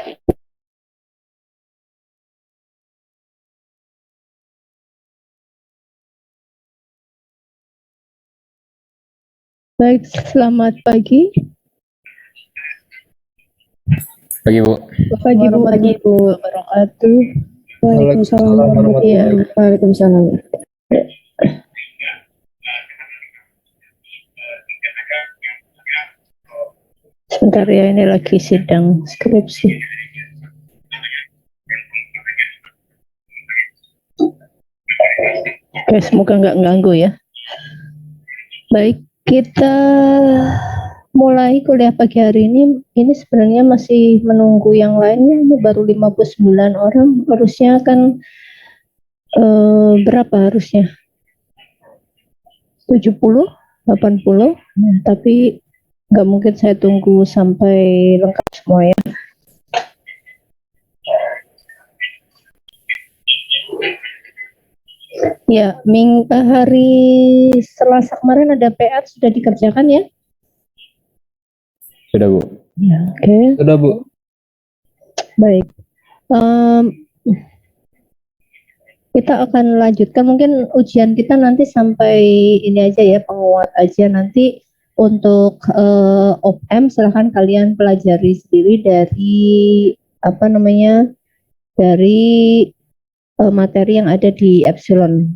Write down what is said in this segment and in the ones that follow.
Baik, selamat pagi. Pagi Bu. Pagi Bu, wabarakatuh. Waalaikumsalam warahmatullahi wabarakatuh. Waalaikumsalam. Sebentar ya, ini lagi sidang skripsi. Oke, semoga nggak ganggu ya. Baik, kita mulai kuliah pagi hari ini. Ini sebenarnya masih menunggu yang lainnya, baru 59 orang. Harusnya kan berapa harusnya? 70, 80, ya, tapi nggak mungkin saya tunggu sampai lengkap semua ya. Ya, hari Selasa kemarin ada PR sudah dikerjakan ya? Sudah Bu. Ya, oke. Sudah Bu. Baik. Kita akan lanjutkan mungkin ujian kita nanti sampai ini aja ya, penguat aja. Nanti untuk OPM silahkan kalian pelajari sendiri dari apa namanya, dari materi yang ada di Epsilon.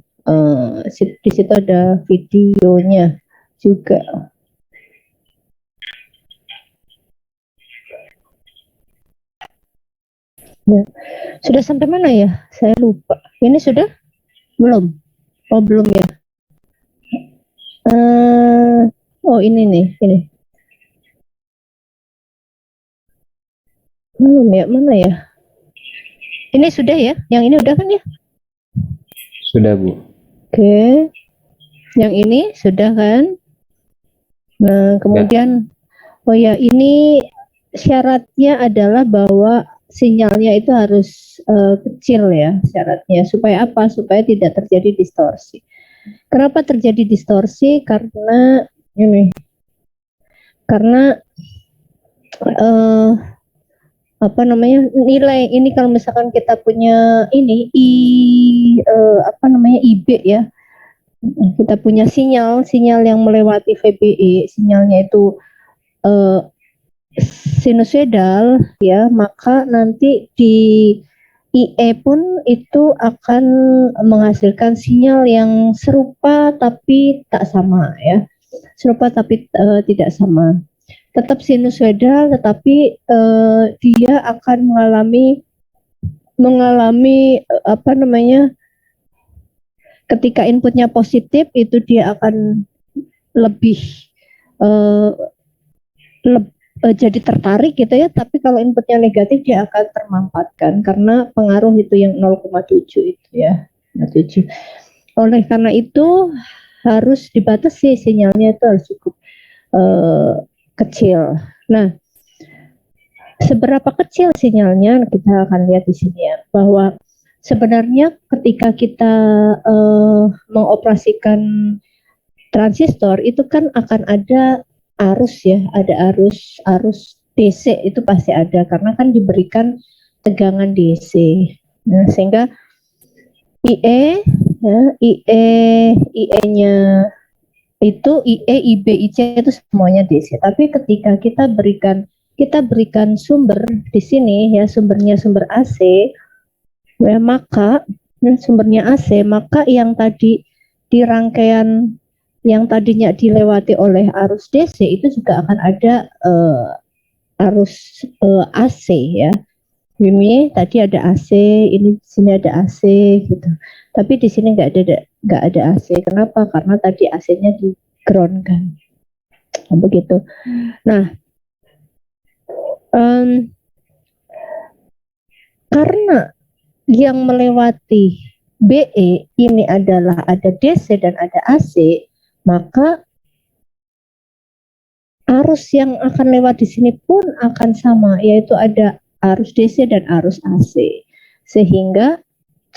Di situ ada videonya juga. Ya. Sudah sampai mana ya? Saya lupa. Ini sudah? Belum? Oh, belum ya. Oh, ini nih, ini. Belum ya, mana ya? Ini sudah ya? Yang ini udah kan ya? Sudah Bu. Oke. Yang ini sudah kan? Nah, kemudian oh ya, ini syaratnya adalah bahwa sinyalnya itu harus kecil ya, syaratnya. Supaya apa? Supaya tidak terjadi distorsi. Kenapa terjadi distorsi? Karena ini. Karena apa namanya, nilai ini kalau misalkan kita punya ini apa namanya, IB ya, kita punya sinyal yang melewati VBE, sinyalnya itu sinusoidal ya, maka nanti di IE pun itu akan menghasilkan sinyal yang serupa tapi tak sama ya, serupa tapi tidak sama. Tetap sinusoidal, tetapi dia akan mengalami apa namanya, ketika inputnya positif itu dia akan lebih jadi tertarik gitu ya, tapi kalau inputnya negatif dia akan termampatkan karena pengaruh itu yang 0,7 itu ya, 7. Oleh karena itu harus dibatasi, sinyalnya itu harus cukup kecil. Nah, seberapa kecil sinyalnya kita akan lihat di sini ya, bahwa sebenarnya ketika kita mengoperasikan transistor itu kan akan ada arus ya, ada arus DC itu pasti ada karena kan diberikan tegangan DC. Nah, sehingga IE ya, IE-nya itu IE, IB, IC itu semuanya DC. Tapi ketika kita berikan sumber di sini ya, sumbernya sumber AC ya, maka sumbernya AC, maka yang tadi di rangkaian yang tadinya dilewati oleh arus DC itu juga akan ada arus AC ya. Ini tadi ada AC, ini di sini ada AC gitu. Tapi di sini nggak ada AC. Kenapa? Karena tadi AC-nya di ground kan. Begitu. Nah, karena yang melewati BE ini adalah ada DC dan ada AC, maka arus yang akan lewat di sini pun akan sama, yaitu ada arus DC dan arus AC. Sehingga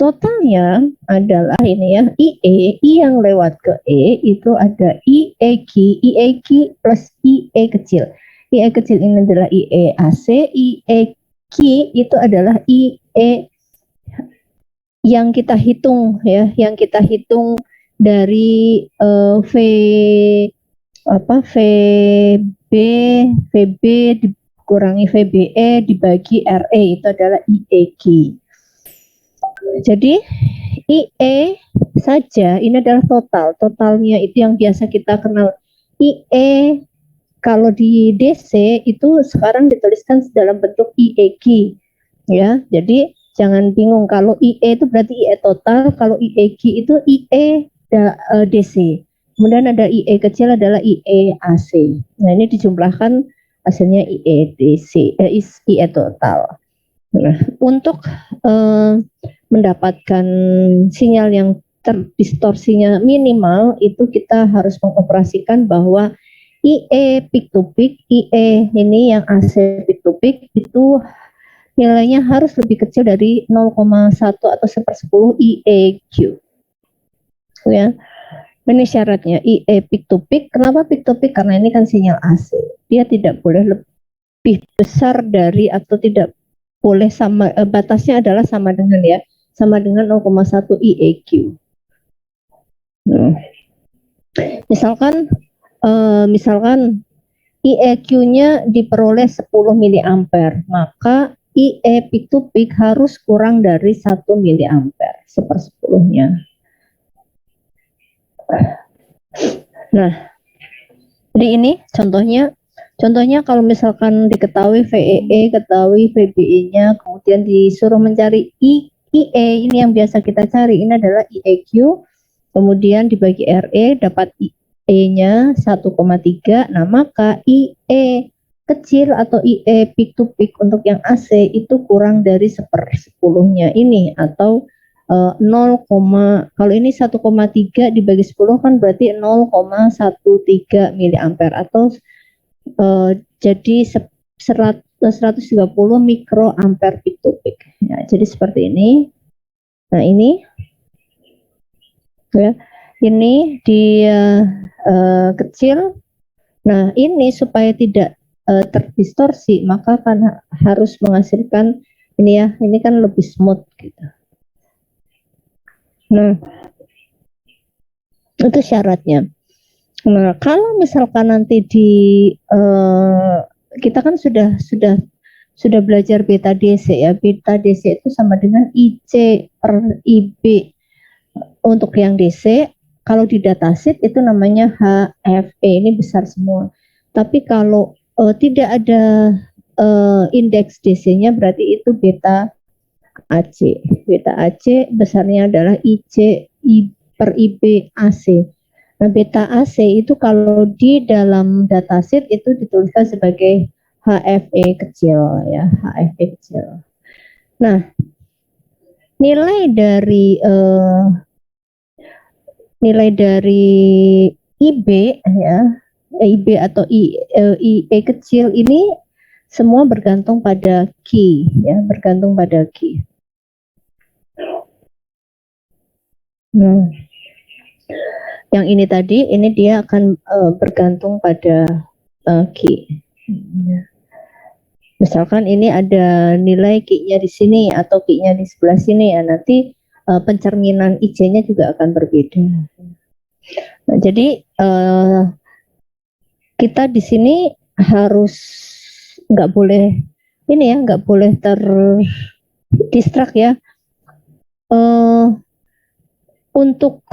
totalnya adalah ini ya, IE, I yang lewat ke E itu ada IEQ plus IE kecil. IE kecil ini adalah IE AC, IE Q itu adalah IE yang kita hitung ya, yang kita hitung dari VB dikurangi VBE dibagi RE itu adalah IEQ. Jadi IE saja ini adalah totalnya itu yang biasa kita kenal. IE kalau di DC itu sekarang dituliskan dalam bentuk IEQ ya. Jadi jangan bingung kalau IE itu berarti IE total, kalau IEQ itu IE DC. Kemudian ada IE kecil adalah IE AC. Nah, ini dijumlahkan hasilnya IE DC, IE total. Nah, untuk mendapatkan sinyal yang terdistorsinya minimal itu kita harus mengoperasikan bahwa IE peak to peak, IE ini yang AC peak to peak itu nilainya harus lebih kecil dari 0,1 atau 1/10 IEQ. Ya. Ini syaratnya IE peak to peak. Kenapa peak to peak? Karena ini kan sinyal AC. Dia tidak boleh lebih besar dari atau tidak boleh sama, batasnya adalah sama dengan ya, sama dengan 0,1 IEQ. Misalkan IEQ-nya diperoleh 10 miliampere, maka IE peak to peak harus kurang dari 1 miliampere, 1/10-nya. Nah, jadi ini contohnya kalau misalkan diketahui VEE, ketahui VBE-nya, kemudian disuruh mencari IE, ini yang biasa kita cari, ini adalah IEQ, kemudian dibagi RE, dapat IE-nya 1,3, nah maka IE kecil atau IE peak to peak untuk yang AC itu kurang dari 1/10-nya ini, atau 0, kalau ini 1,3 dibagi 10 kan berarti 0,13 miliampere atau jadi 130 mikroampere peak to peak. Ya, jadi seperti ini. Nah, ini ya, ini dia kecil. Nah, ini supaya tidak terdistorsi, maka kan harus menghasilkan ini ya, ini kan lebih smooth gitu. Nah, itu syaratnya. Nah, kalau misalkan nanti kita kan sudah belajar beta DC ya. Beta DC itu sama dengan IC per IB. Untuk yang DC, kalau di datasheet itu namanya HFE, ini besar semua. Tapi kalau tidak ada indeks DC-nya berarti itu beta AC. Beta AC besarnya adalah IC per IB AC. Nah, beta AC itu kalau di dalam datasheet itu dituliskan sebagai HFE kecil ya, HFE kecil. Nah, nilai dari IB ya, IB atau IE kecil ini semua bergantung pada Q ya, bergantung pada Q. Nah, yang ini tadi, ini dia akan bergantung pada Q. Misalkan ini ada nilai Q-nya di sini atau Q-nya di sebelah sini ya, nanti pencerminan IC-nya juga akan berbeda. Nah, jadi kita di sini harus nggak boleh ini ya, nggak boleh terdistrak ya. Untuk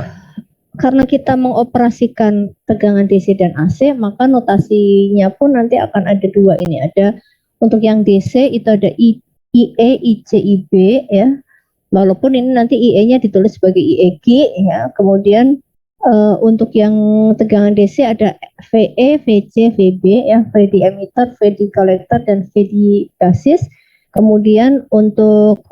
karena kita mengoperasikan tegangan DC dan AC, maka notasinya pun nanti akan ada dua ini. Ada untuk yang DC itu ada IE, IC, IB ya. Walaupun ini nanti IE-nya ditulis sebagai IEG ya. Kemudian untuk yang tegangan DC ada VE, VC, VB ya, V di emitter, V di kolektor, dan V di basis. Kemudian untuk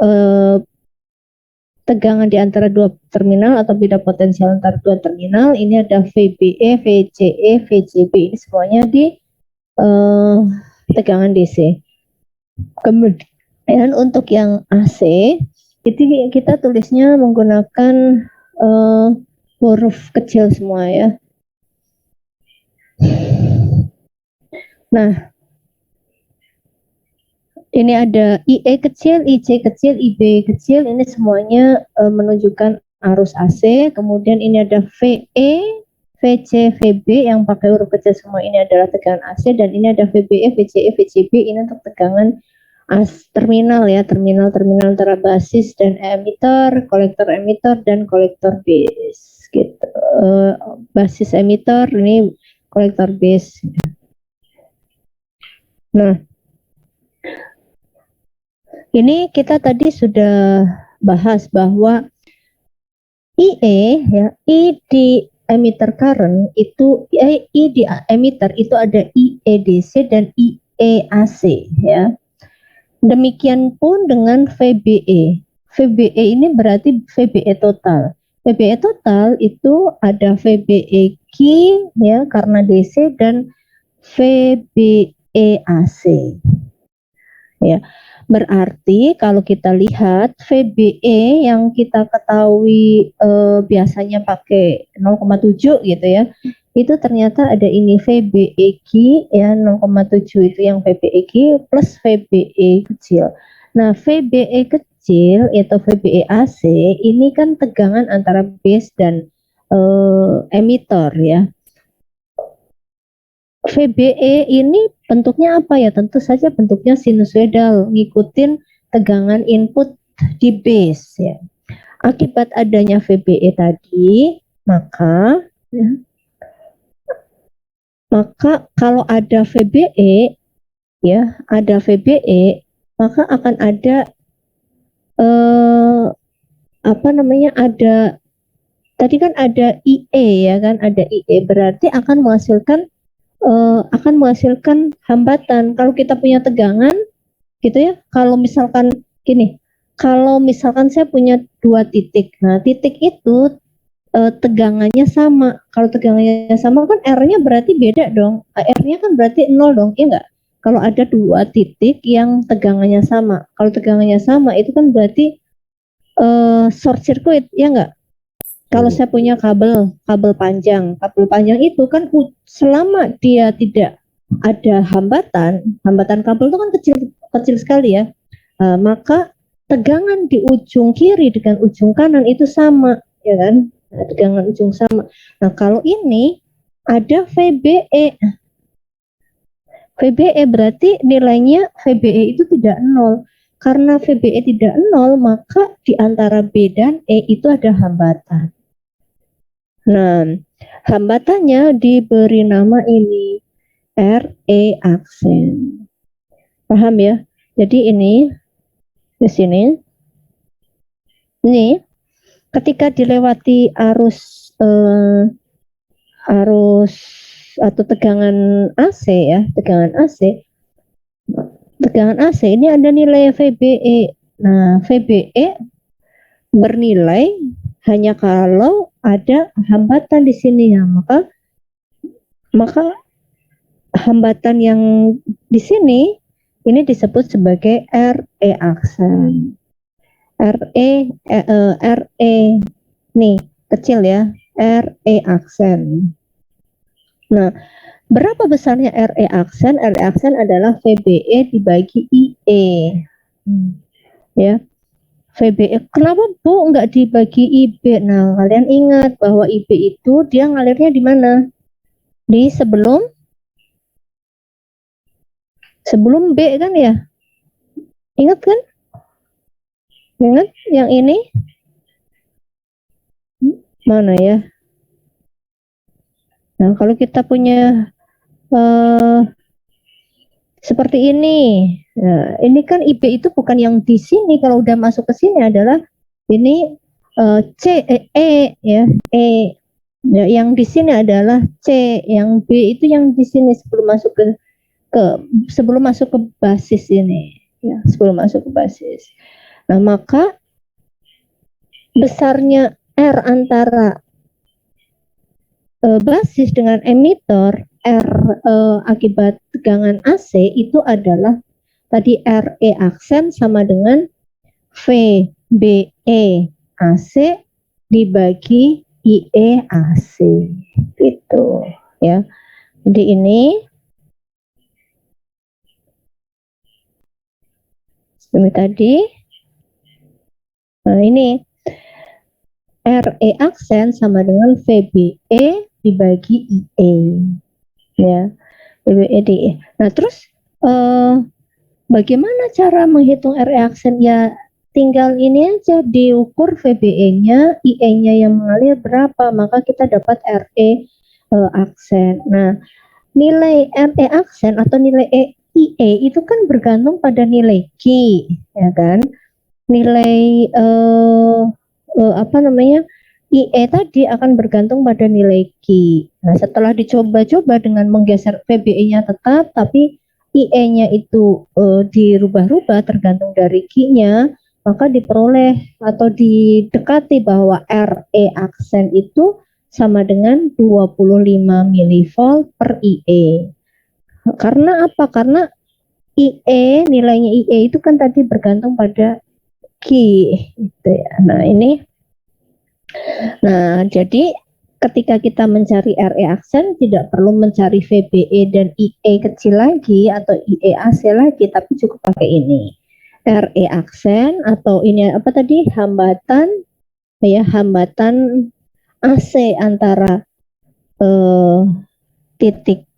tegangan di antara dua terminal atau beda potensial antara dua terminal, ini ada VBE, VCE, VCB, ini semuanya di tegangan DC. Kemudian untuk yang AC itu kita tulisnya menggunakan huruf kecil semua ya. Nah, Ini ada IE kecil, IC kecil, IB kecil, ini semuanya menunjukkan arus AC. Kemudian ini ada VE, VC, VB yang pakai huruf kecil semua, ini adalah tegangan AC. Dan ini ada VBE, VCE, VCB, ini untuk tegangan terminal ya, terminal antara basis dan emitter, dan kolektor base gitu. Basis emitter, ini kolektor base. Nah, ini kita tadi sudah bahas bahwa IE ya, I di emitter current itu I di emitter itu ada IEDC dan IEAC ya. Demikian pun dengan VBE. VBE ini berarti VBE total. VBE total itu ada VBE Q ya karena DC dan VBE AC. Ya. Berarti kalau kita lihat VBE yang kita ketahui biasanya pakai 0,7 gitu ya, itu ternyata ada ini VBEQ ya 0,7 itu yang VBEQ plus VBE kecil. Nah VBE kecil atau VBE AC ini kan tegangan antara base dan emitter ya. VBE ini bentuknya apa ya? Tentu saja bentuknya sinusoidal, ngikutin tegangan input di base ya. Akibat adanya VBE tadi, maka kalau ada VBE ya, ada VBE, maka akan ada ada tadi kan ada IE ya kan, ada IE berarti akan menghasilkan hambatan. Kalau kita punya tegangan gitu ya, kalau misalkan gini, kalau misalkan saya punya 2 titik, nah titik itu tegangannya sama. Kalau tegangannya sama kan R-nya berarti beda dong, R-nya kan berarti 0 dong, ya enggak? Kalau ada 2 titik yang tegangannya sama, kalau tegangannya sama itu kan berarti short circuit, ya enggak? Kalau saya punya kabel panjang itu kan selama dia tidak ada hambatan kabel itu kan kecil sekali ya, maka tegangan di ujung kiri dengan ujung kanan itu sama, ya kan? Nah, tegangan ujung sama. Nah kalau ini ada VBE, berarti nilainya VBE itu tidak 0. Karena VBE tidak 0, maka di antara B dan E itu ada hambatan. Nah, hambatannya diberi nama ini RE aksen. Paham ya? Jadi ini di sini, ini ketika dilewati arus atau tegangan AC ya, tegangan AC ini ada nilai VBE. Nah, VBE bernilai hanya kalau ada hambatan di sini ya, maka hambatan yang di sini ini disebut sebagai RE aksen. RE nih kecil ya, RE aksen. Nah, berapa besarnya RE aksen? RE aksen adalah VBE dibagi IE. Ya. VBE. Kenapa Bu nggak dibagi IB? Nah, kalian ingat bahwa IB itu dia ngalirnya di mana? Di sebelum B kan ya? Ingat kan? Ingat yang ini? Mana ya? Nah, kalau kita punya seperti ini. Nah, ini kan IB itu bukan yang di sini. Kalau udah masuk ke sini adalah ini ya, E. Ya, yang di sini adalah C, yang B itu yang di sini sebelum masuk ke basis ini. Ya, sebelum masuk ke basis. Nah, maka besarnya R antara basis dengan emitter, R akibat tegangan AC itu adalah tadi RE aksen sama dengan VBE AC dibagi IE AC gitu ya. Jadi ini Ini tadi. Nah, ini RE aksen sama dengan VBE dibagi IE. Ya, VBE DE. Nah, terus bagaimana cara menghitung RE aksen? Ya, tinggal ini aja diukur VBE-nya, IE-nya yang mengalir berapa, maka kita dapat RE aksen. Nah, nilai RE aksen atau nilai IE itu kan bergantung pada nilai Q, ya kan? Nilai apa namanya, IE tadi akan bergantung pada nilai Q. Nah, setelah dicoba-coba dengan menggeser VBE-nya tetap, tapi IE-nya itu dirubah-rubah tergantung dari Q-nya, maka diperoleh atau didekati bahwa RE aksen itu sama dengan 25 milivolt per IE. Karena apa? Karena IE, nilainya IE itu kan tadi bergantung pada Q, gitu ya. Nah, jadi ketika kita mencari RE aksen tidak perlu mencari VBE dan IE kecil lagi atau IE AC lagi, tapi cukup pakai ini. RE aksen atau ini apa tadi, hambatan AC antara titik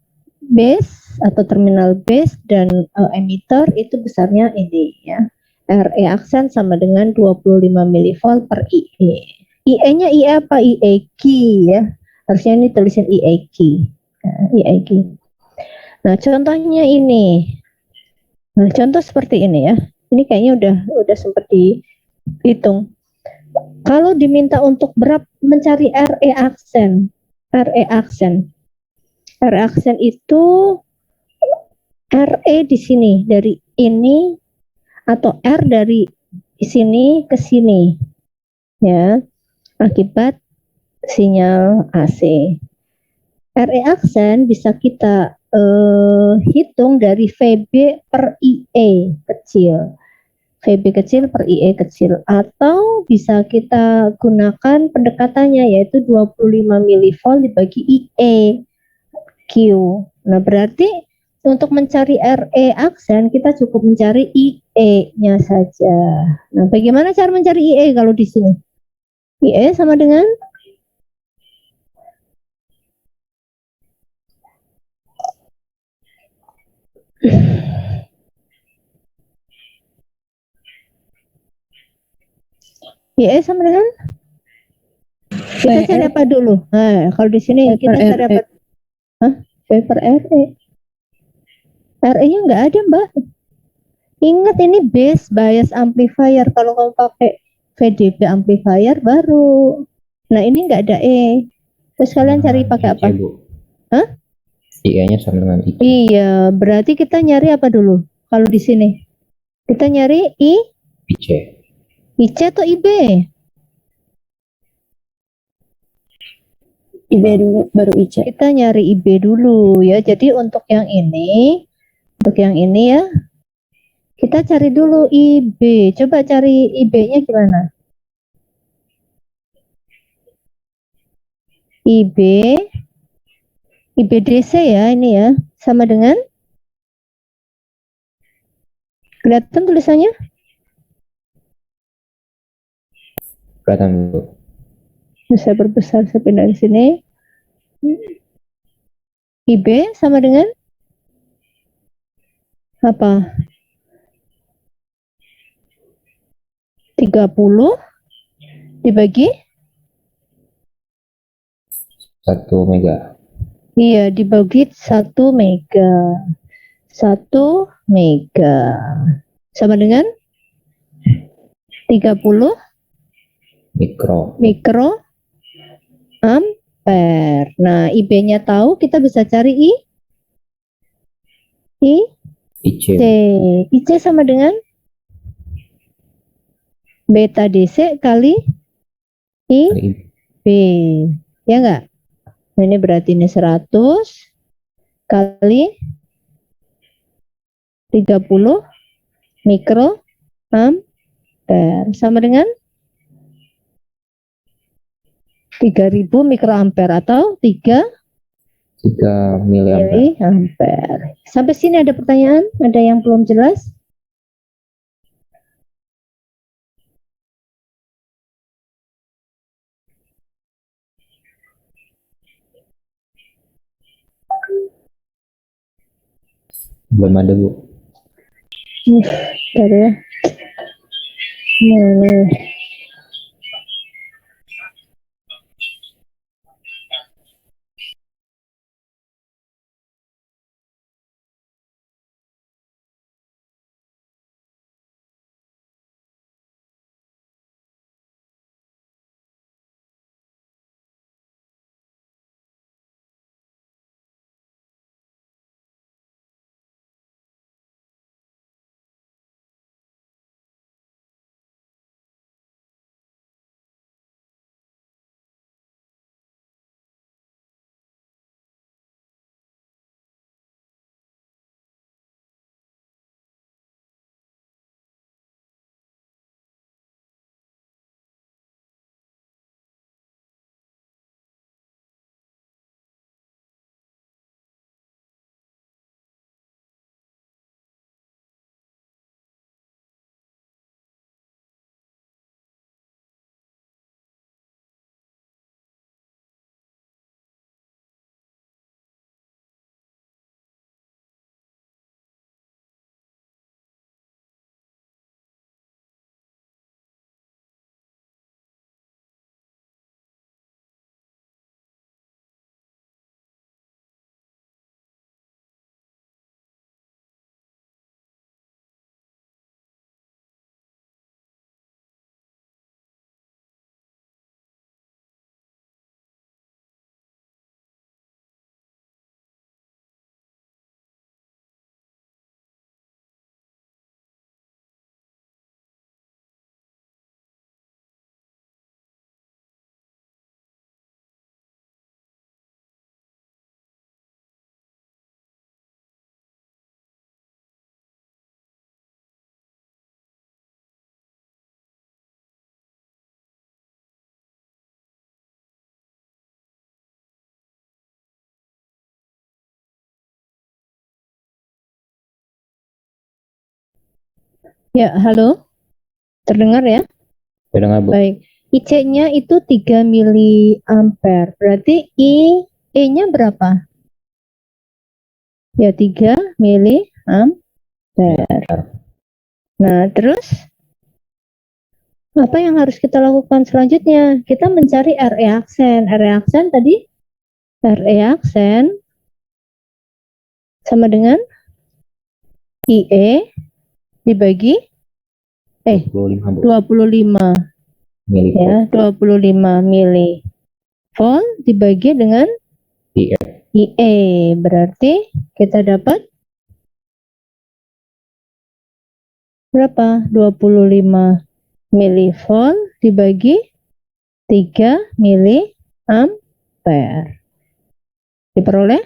base atau terminal base dan emitter itu besarnya ini ya. RE aksen sama dengan 25 milivolt per IE. IE-nya IE apa? IE Q ya. Harusnya ini tulisan IE Q. Nah, IE Q. Nah, contohnya ini. Nah, contoh seperti ini ya. Ini kayaknya udah sempat dihitung. Kalau diminta untuk mencari RE aksen. RE aksen itu RE di sini dari ini atau R dari sini ke sini ya, akibat sinyal AC. RE aksen bisa kita hitung dari VB per IE kecil. VB kecil per IE kecil, atau bisa kita gunakan pendekatannya yaitu 25 milivolt dibagi IE Q. Nah, berarti untuk mencari RE aksen kita cukup mencari IE-nya saja. Nah, bagaimana cara mencari IE kalau di sini? IE sama dengan IE sama dengan kita cari apa dulu? Nah, kalau di sini kita cari apa? V per RE. RE-nya nggak ada, Mbak. Ingat ini base bias amplifier. Kalau kamu pakai VDB amplifier baru. Nah, ini nggak ada E. Terus kalian cari pakai apa? Hah? IE-nya sama dengan IQ. Iya, berarti kita nyari apa dulu? Kalau di sini kita nyari IC. IC atau IB? IB dulu baru IC. Kita nyari IB dulu ya. Jadi untuk yang ini ya, kita cari dulu IB. Coba cari IB-nya gimana? IB DC ya, ini ya, sama dengan, kelihatan tulisannya? Kelihatan, Bu. Bisa berbesar, saya pindah di sini. IB sama dengan apa? 30 dibagi 1 mega. Iya, dibagi 1 mega. 1 mega sama dengan 30 mikro ampere. Nah, IB-nya tahu, kita bisa cari IC. IC sama dengan beta DC kali IB. Ya enggak? Nah, ini berarti ini 100 kali 30 mikro ampere sama dengan 3000 mikroampere atau 3 miliampere. Sampai sini ada pertanyaan? Ada yang belum jelas? Belum ada, Bu. Bentar ya. Mana? Ya, halo. Terdengar ya? Terdengar, Bu. Baik. IC-nya itu 3 miliampere. Berarti E-nya berapa? Ya, 3 miliampere. Nah, terus apa yang harus kita lakukan selanjutnya? Kita mencari RE aksen. RE aksen tadi, RE aksen sama dengan IE dibagi 25, Bu. 25 Milivolt. ya, 25 milivolt dibagi dengan IE. IE. Berarti kita dapat berapa? 25 milivolt dibagi 3 miliampere. Diperoleh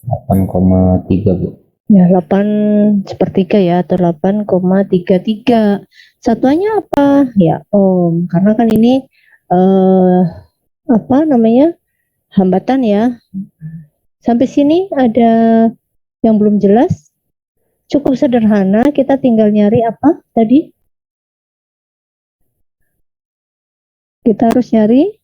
8,3, Bu. ya 8 sepertiga ya, atau 8,33. Satuannya apa? Ya ohm, karena kan ini apa namanya, hambatan ya. Sampai sini ada yang belum jelas? Cukup sederhana, kita tinggal nyari apa tadi? Kita harus nyari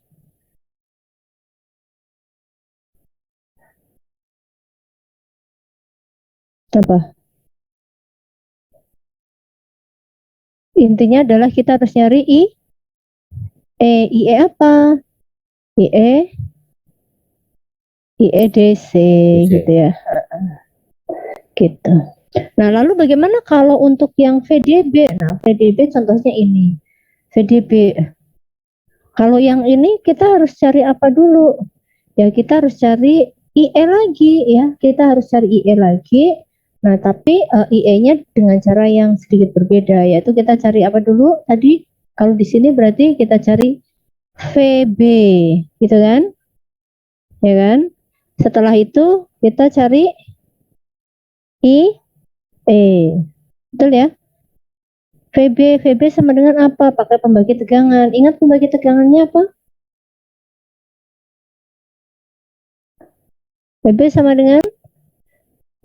apa? Intinya adalah kita harus nyari IE apa? IE DC gitu ya. Gitu. Nah, lalu bagaimana kalau untuk yang VDB? Nah, VDB contohnya ini. VDB. Kalau yang ini kita harus cari apa dulu? Ya, kita harus cari IE lagi ya. Kita harus cari IE lagi. Nah, tapi IE-nya dengan cara yang sedikit berbeda, yaitu kita cari apa dulu? Tadi kalau di sini berarti kita cari VB, gitu kan? Ya kan? Setelah itu kita cari IE. Betul ya? VB sama dengan apa? Pakai pembagi tegangan. Ingat pembagi tegangannya apa? VB sama dengan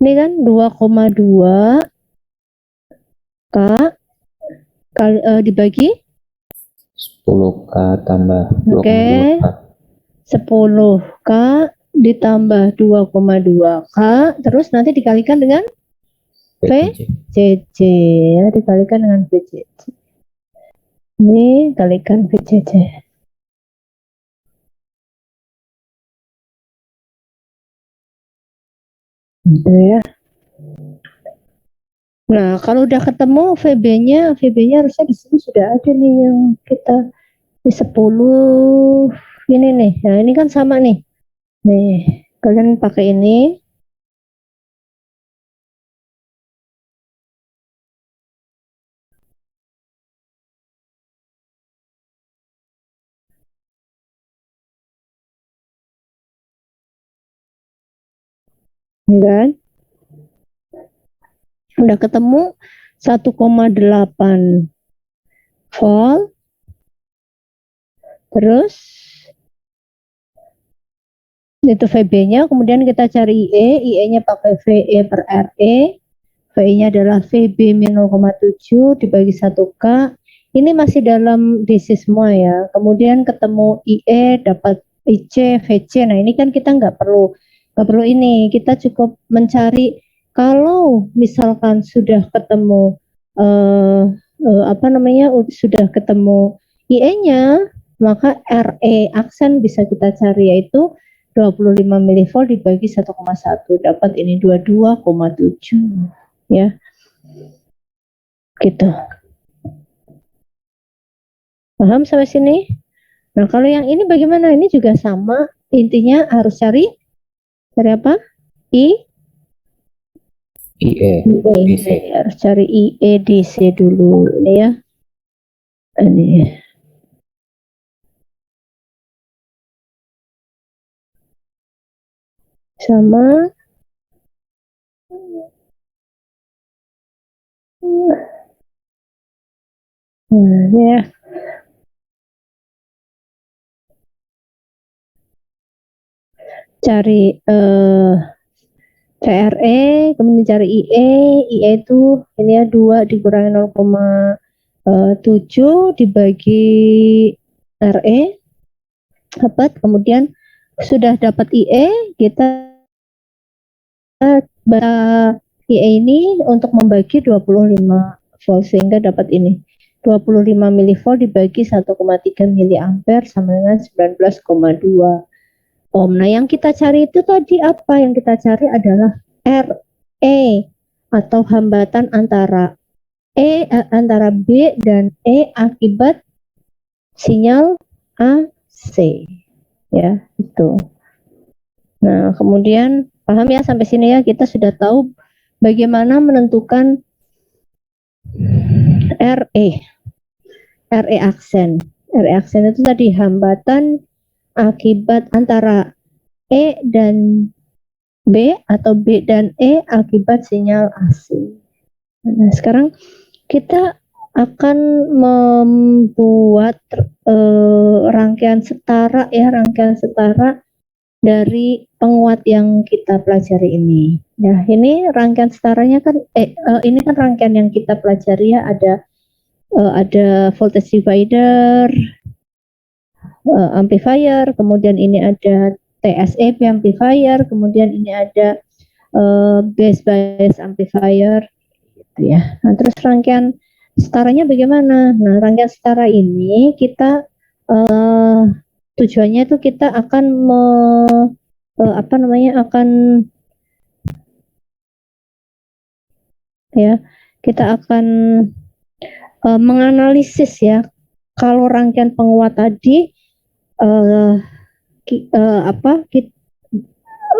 ini kan 2,2 K kali dibagi 10K tambah 2,2K. Oke. 10K ditambah 2,2K, terus nanti dikalikan dengan VCC, ya, dikalikan dengan VCC. Ini kalikan VCC. Gitu ya. Nah, kalau udah ketemu VB-nya harusnya di sini sudah ada nih yang kita di 10 ini nih. Nah, ini kan sama nih. Nih, kalian pakai ini. Ini kan? Udah ketemu 1,8 volt. Terus itu VB-nya, kemudian kita cari IE-nya pakai VE per RE. VE-nya adalah VB min 0,7 dibagi 1K. Ini masih dalam DC semua ya. Kemudian ketemu IE dapat IC, VC. Nah, ini kan kita nggak perlu ini. Kita cukup mencari kalau misalkan sudah ketemu sudah ketemu IE-nya, maka RE aksen bisa kita cari, yaitu 25 mV dibagi 1,1, dapat ini 22,7 ya. Gitu. Paham sampai sini? Nah, kalau yang ini bagaimana? Ini juga sama, intinya harus cari apa? IE DC. Harus cari IE DC dulu ini ya. Ini sama ya. Cari CRE, kemudian cari IE itu ini ya 2 dikurangi 0,7 dibagi RE dapat, kemudian sudah dapat IE, kita baca IE ini untuk membagi 25 volt sehingga dapat ini 25 mV dibagi 1,3 mA sama dengan 19,2 ohm. Nah, yang kita cari itu tadi apa? Yang kita cari adalah RE atau hambatan antara antara B dan E akibat sinyal AC. Ya, itu. Nah, kemudian paham ya sampai sini ya, kita sudah tahu bagaimana menentukan RE aksen. RE aksen itu tadi hambatan akibat antara E dan B atau B dan E akibat sinyal AC. Nah, sekarang kita akan membuat rangkaian setara ya, rangkaian setara dari penguat yang kita pelajari ini. Nah, ini rangkaian setaranya kan ini kan rangkaian yang kita pelajari ya, ada voltage divider, amplifier, kemudian ini ada TSEP amplifier, kemudian ini ada base bias amplifier gitu ya. Nah, terus rangkaian setaranya bagaimana? Nah, rangkaian setara ini kita tujuannya itu kita akan kita akan menganalisis ya, kalau rangkaian penguat tadi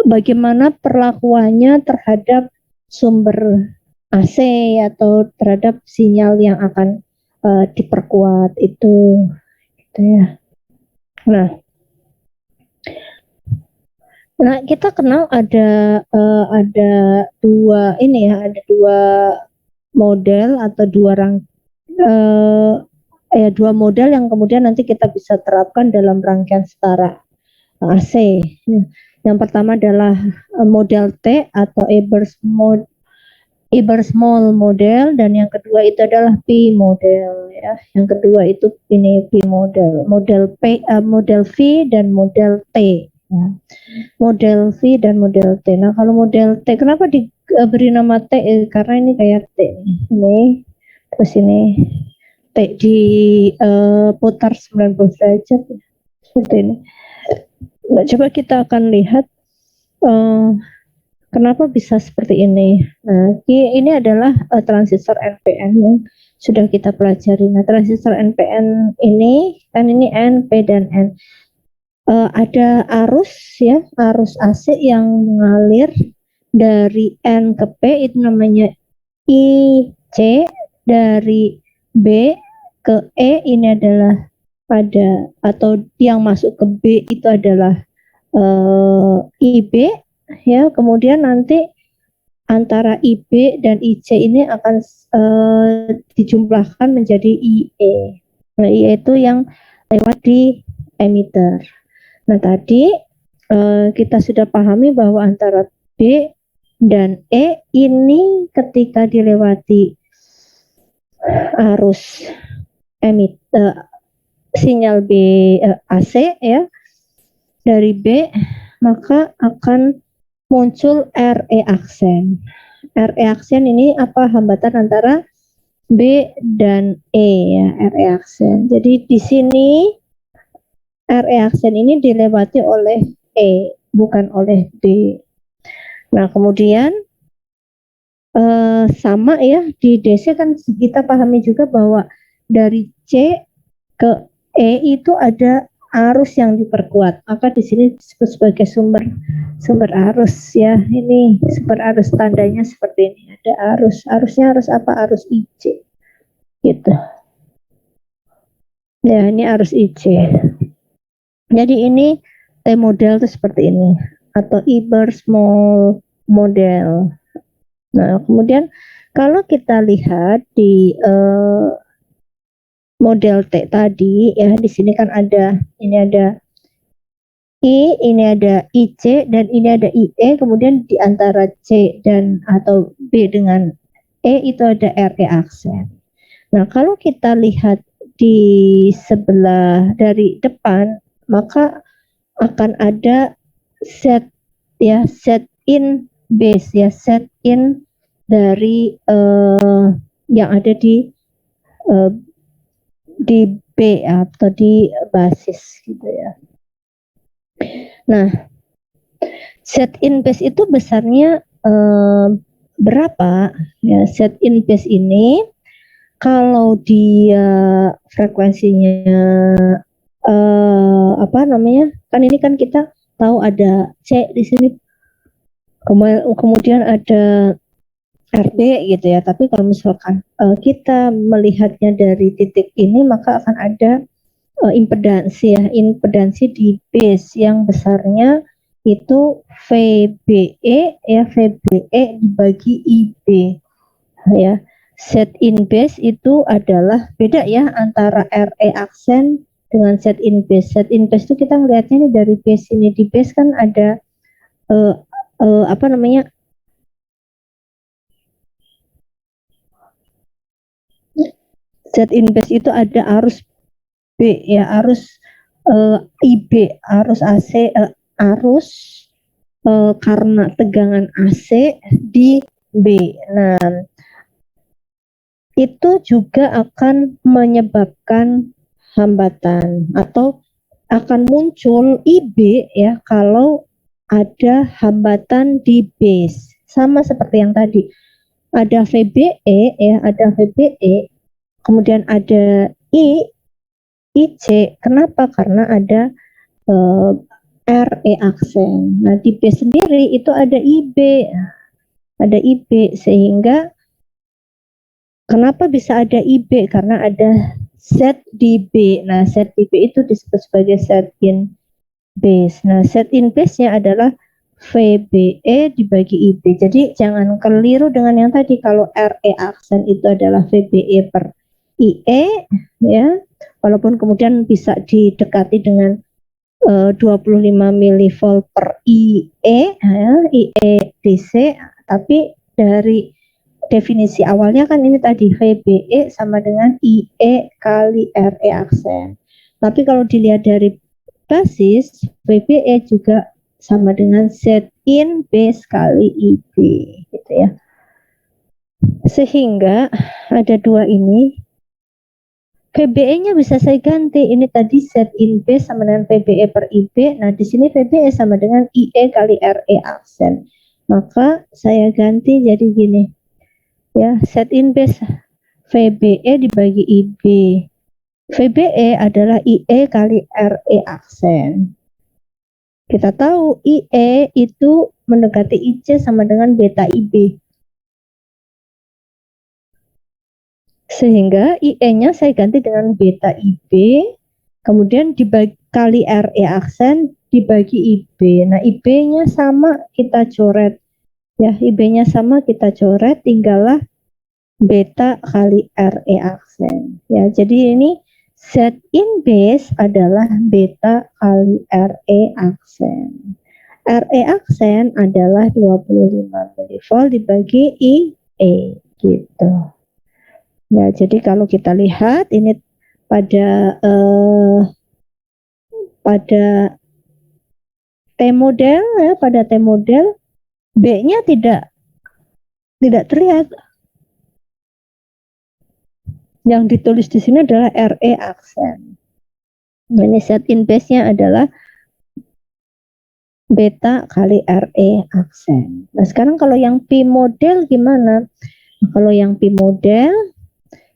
bagaimana perlakuannya terhadap sumber AC atau terhadap sinyal yang akan diperkuat itu gitu ya. Nah, kita kenal ada dua ini ya, ada dua model atau dua model yang kemudian nanti kita bisa terapkan dalam rangkaian setara AC. Yang pertama adalah model T atau Ebersmall model, dan yang kedua itu adalah P model ya. Yang kedua itu ini P model, model V dan model T Ya. Model V dan model T. Nah, kalau model T, kenapa diberi nama T? Karena ini kayak T. Ini, terus ini T diputar 90 derajat. Seperti ini. Nah, coba kita akan lihat kenapa bisa seperti ini. Nah, ini adalah transistor NPN yang sudah kita pelajari. Nah, transistor NPN ini, kan ini N, P, dan N. Ada arus ya, arus AC yang mengalir dari N ke P, itu namanya IC, dari B ke E ini adalah atau yang masuk ke B itu adalah IB ya. Kemudian nanti antara IB dan IC ini akan dijumlahkan menjadi IE. Nah, IE itu yang lewat di emitter. Nah, tadi kita sudah pahami bahwa antara B dan E ini ketika dilewati arus sinyal AC ya dari B, maka akan muncul RE aksen. RE aksen ini apa? Hambatan antara B dan E ya, RE aksen. Jadi di sini RE aksen ini dilewati oleh E, bukan oleh B. Nah, kemudian sama ya, di DC kan kita pahami juga bahwa dari C ke E itu ada arus yang diperkuat. Maka di sini disebut sebagai sumber arus ya. Ini sumber arus, tandanya seperti ini. Ada arus. Arusnya arus apa? Arus IC. Gitu. Ya, ini arus IC. Jadi ini T model itu seperti ini, atau Ebers-Moll model. Nah, kemudian kalau kita lihat di model T tadi ya, di sini kan ini ada I, ini ada IC, dan ini ada IE. Kemudian di antara C dan atau B dengan E itu ada RE aksen. Nah, kalau kita lihat di sebelah dari depan, maka akan ada set in base ya, set in dari yang ada di B atau di basis gitu ya. Nah, set in base itu besarnya berapa ya? Set in base ini kalau dia frekuensinya apa namanya, kan ini kan kita tahu ada C di sini, kemudian ada RB gitu ya. Tapi kalau misalkan kita melihatnya dari titik ini, maka akan ada impedansi ya, impedansi di base yang besarnya itu VBE ya, VBE dibagi IB ya. Set in base itu adalah beda ya antara RE aksen dengan set in base. Set in base itu kita melihatnya ini dari base ini. Di base kan ada apa namanya, set in base itu ada arus B ya, arus IB, arus AC, arus karena tegangan AC di B. Nah, itu juga akan menyebabkan hambatan atau akan muncul IB ya kalau ada hambatan di base. Sama seperti yang tadi, ada VBE ya, ada VBE, kemudian ada IC. Kenapa? Karena ada RE aksen. Nah, di B sendiri itu ada IB, ada IB, sehingga kenapa bisa ada IB? Karena ada set di B. Nah, set di B itu disebut sebagai set in base. Nah, set in base-nya adalah VBE dibagi IB. Jadi jangan keliru dengan yang tadi. Kalau RE aksen itu adalah VBE per IE ya. Walaupun kemudian bisa didekati dengan 25 mV per IE ya, IE DC, tapi dari definisi awalnya kan ini tadi VBE sama dengan IE kali RE aksen. Tapi kalau dilihat dari basis, VBE juga sama dengan Z in base kali IB, gitu ya. Sehingga ada dua ini, VBE-nya bisa saya ganti. Ini tadi Z in base sama dengan VBE per IB. Nah, di sini VBE sama dengan IE kali RE aksen. Maka saya ganti jadi gini. Ya, Z in base VBE dibagi IB. VBE adalah IE kali RE aksen. Kita tahu IE itu mendekati IC sama dengan beta IB. Sehingga IE-nya saya ganti dengan beta IB, kemudian dibagi kali RE aksen dibagi IB. Nah, IB-nya sama kita coret. Ya, IB-nya sama kita coret, tinggallah beta kali RE aksen. Ya, jadi ini Z in base adalah beta kali RE aksen. RE aksen adalah 25 mV dibagi IE, gitu. Ya, jadi kalau kita lihat ini pada T-model ya, pada T-model B-nya tidak terlihat. Yang ditulis di sini adalah RE aksen. Ini Z in base-nya adalah beta kali RE aksen. Nah, sekarang kalau yang P-model gimana? Nah, kalau yang P-model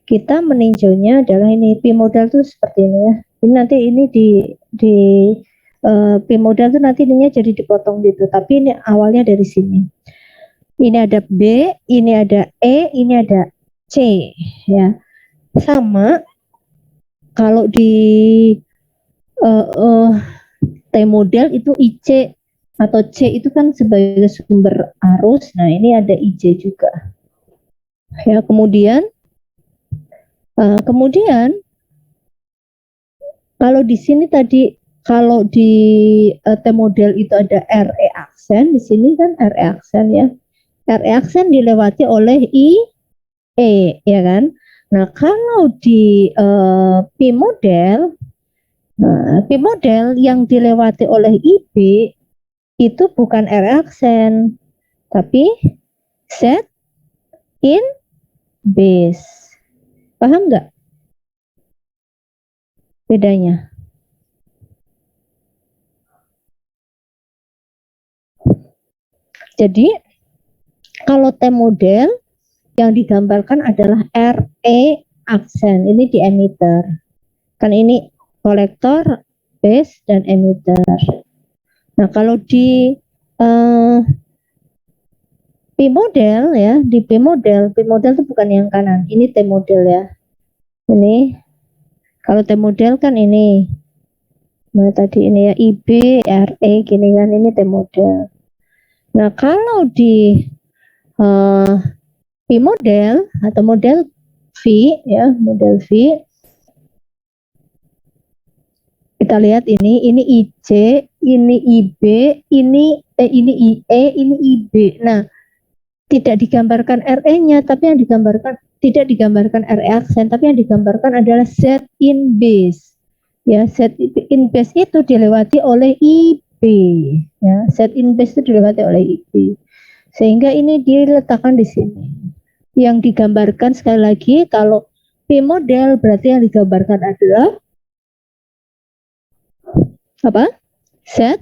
kita meninjaunya adalah ini. P-model tuh seperti ini ya. Ini nanti ini di P-model tuh nanti ininya jadi dipotong gitu. Tapi ini awalnya dari sini. Ini ada B, ini ada E, ini ada C ya. Sama kalau di T-model itu IC atau C itu kan sebagai sumber arus. Nah, ini ada IJ juga. Ya, kemudian kalau di sini tadi, kalau di T-model itu ada RE aksen, di sini kan RE aksen ya. RE aksen dilewati oleh IE, ya kan? Nah, kalau di P-model, P-model yang dilewati oleh IB itu bukan RE aksen, tapi Z in base. Paham nggak bedanya? Jadi kalau T-model yang digambarkan adalah RE aksen, ini di emitter. Kan ini kolektor, base, dan emitter. Nah, kalau di P-model ya, di P-model itu bukan yang kanan, ini T-model ya. Ini kalau T-model kan ini. Nah, tadi ini ya IB, RE gini kan, ini T-model. Nah, kalau di P-model atau model V ya, model V, kita lihat ini IC, ini IB, ini IE, ini IB. Nah, tidak digambarkan RE-nya, tapi yang digambarkan tidak digambarkan RE aksen, tapi yang digambarkan adalah Z in base. Ya, Z in base itu dilewati oleh IB. Ya, Z in base itu dilewati oleh IB. Sehingga ini diletakkan di sini. Yang digambarkan sekali lagi, kalau P-model berarti yang digambarkan adalah apa? Z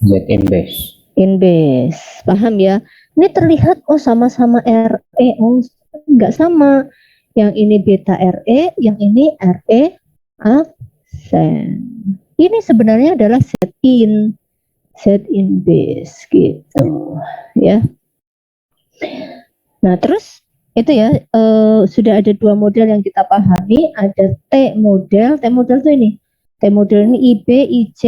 in base. In base. Paham ya? Ini terlihat oh sama-sama RE, oh enggak sama. Yang ini beta RE, yang ini RE aksen. Ini sebenarnya adalah Z in base gitu ya. Nah, terus itu ya sudah ada dua model yang kita pahami, ada T-model. T-model itu ini. T-model ini IB, IC,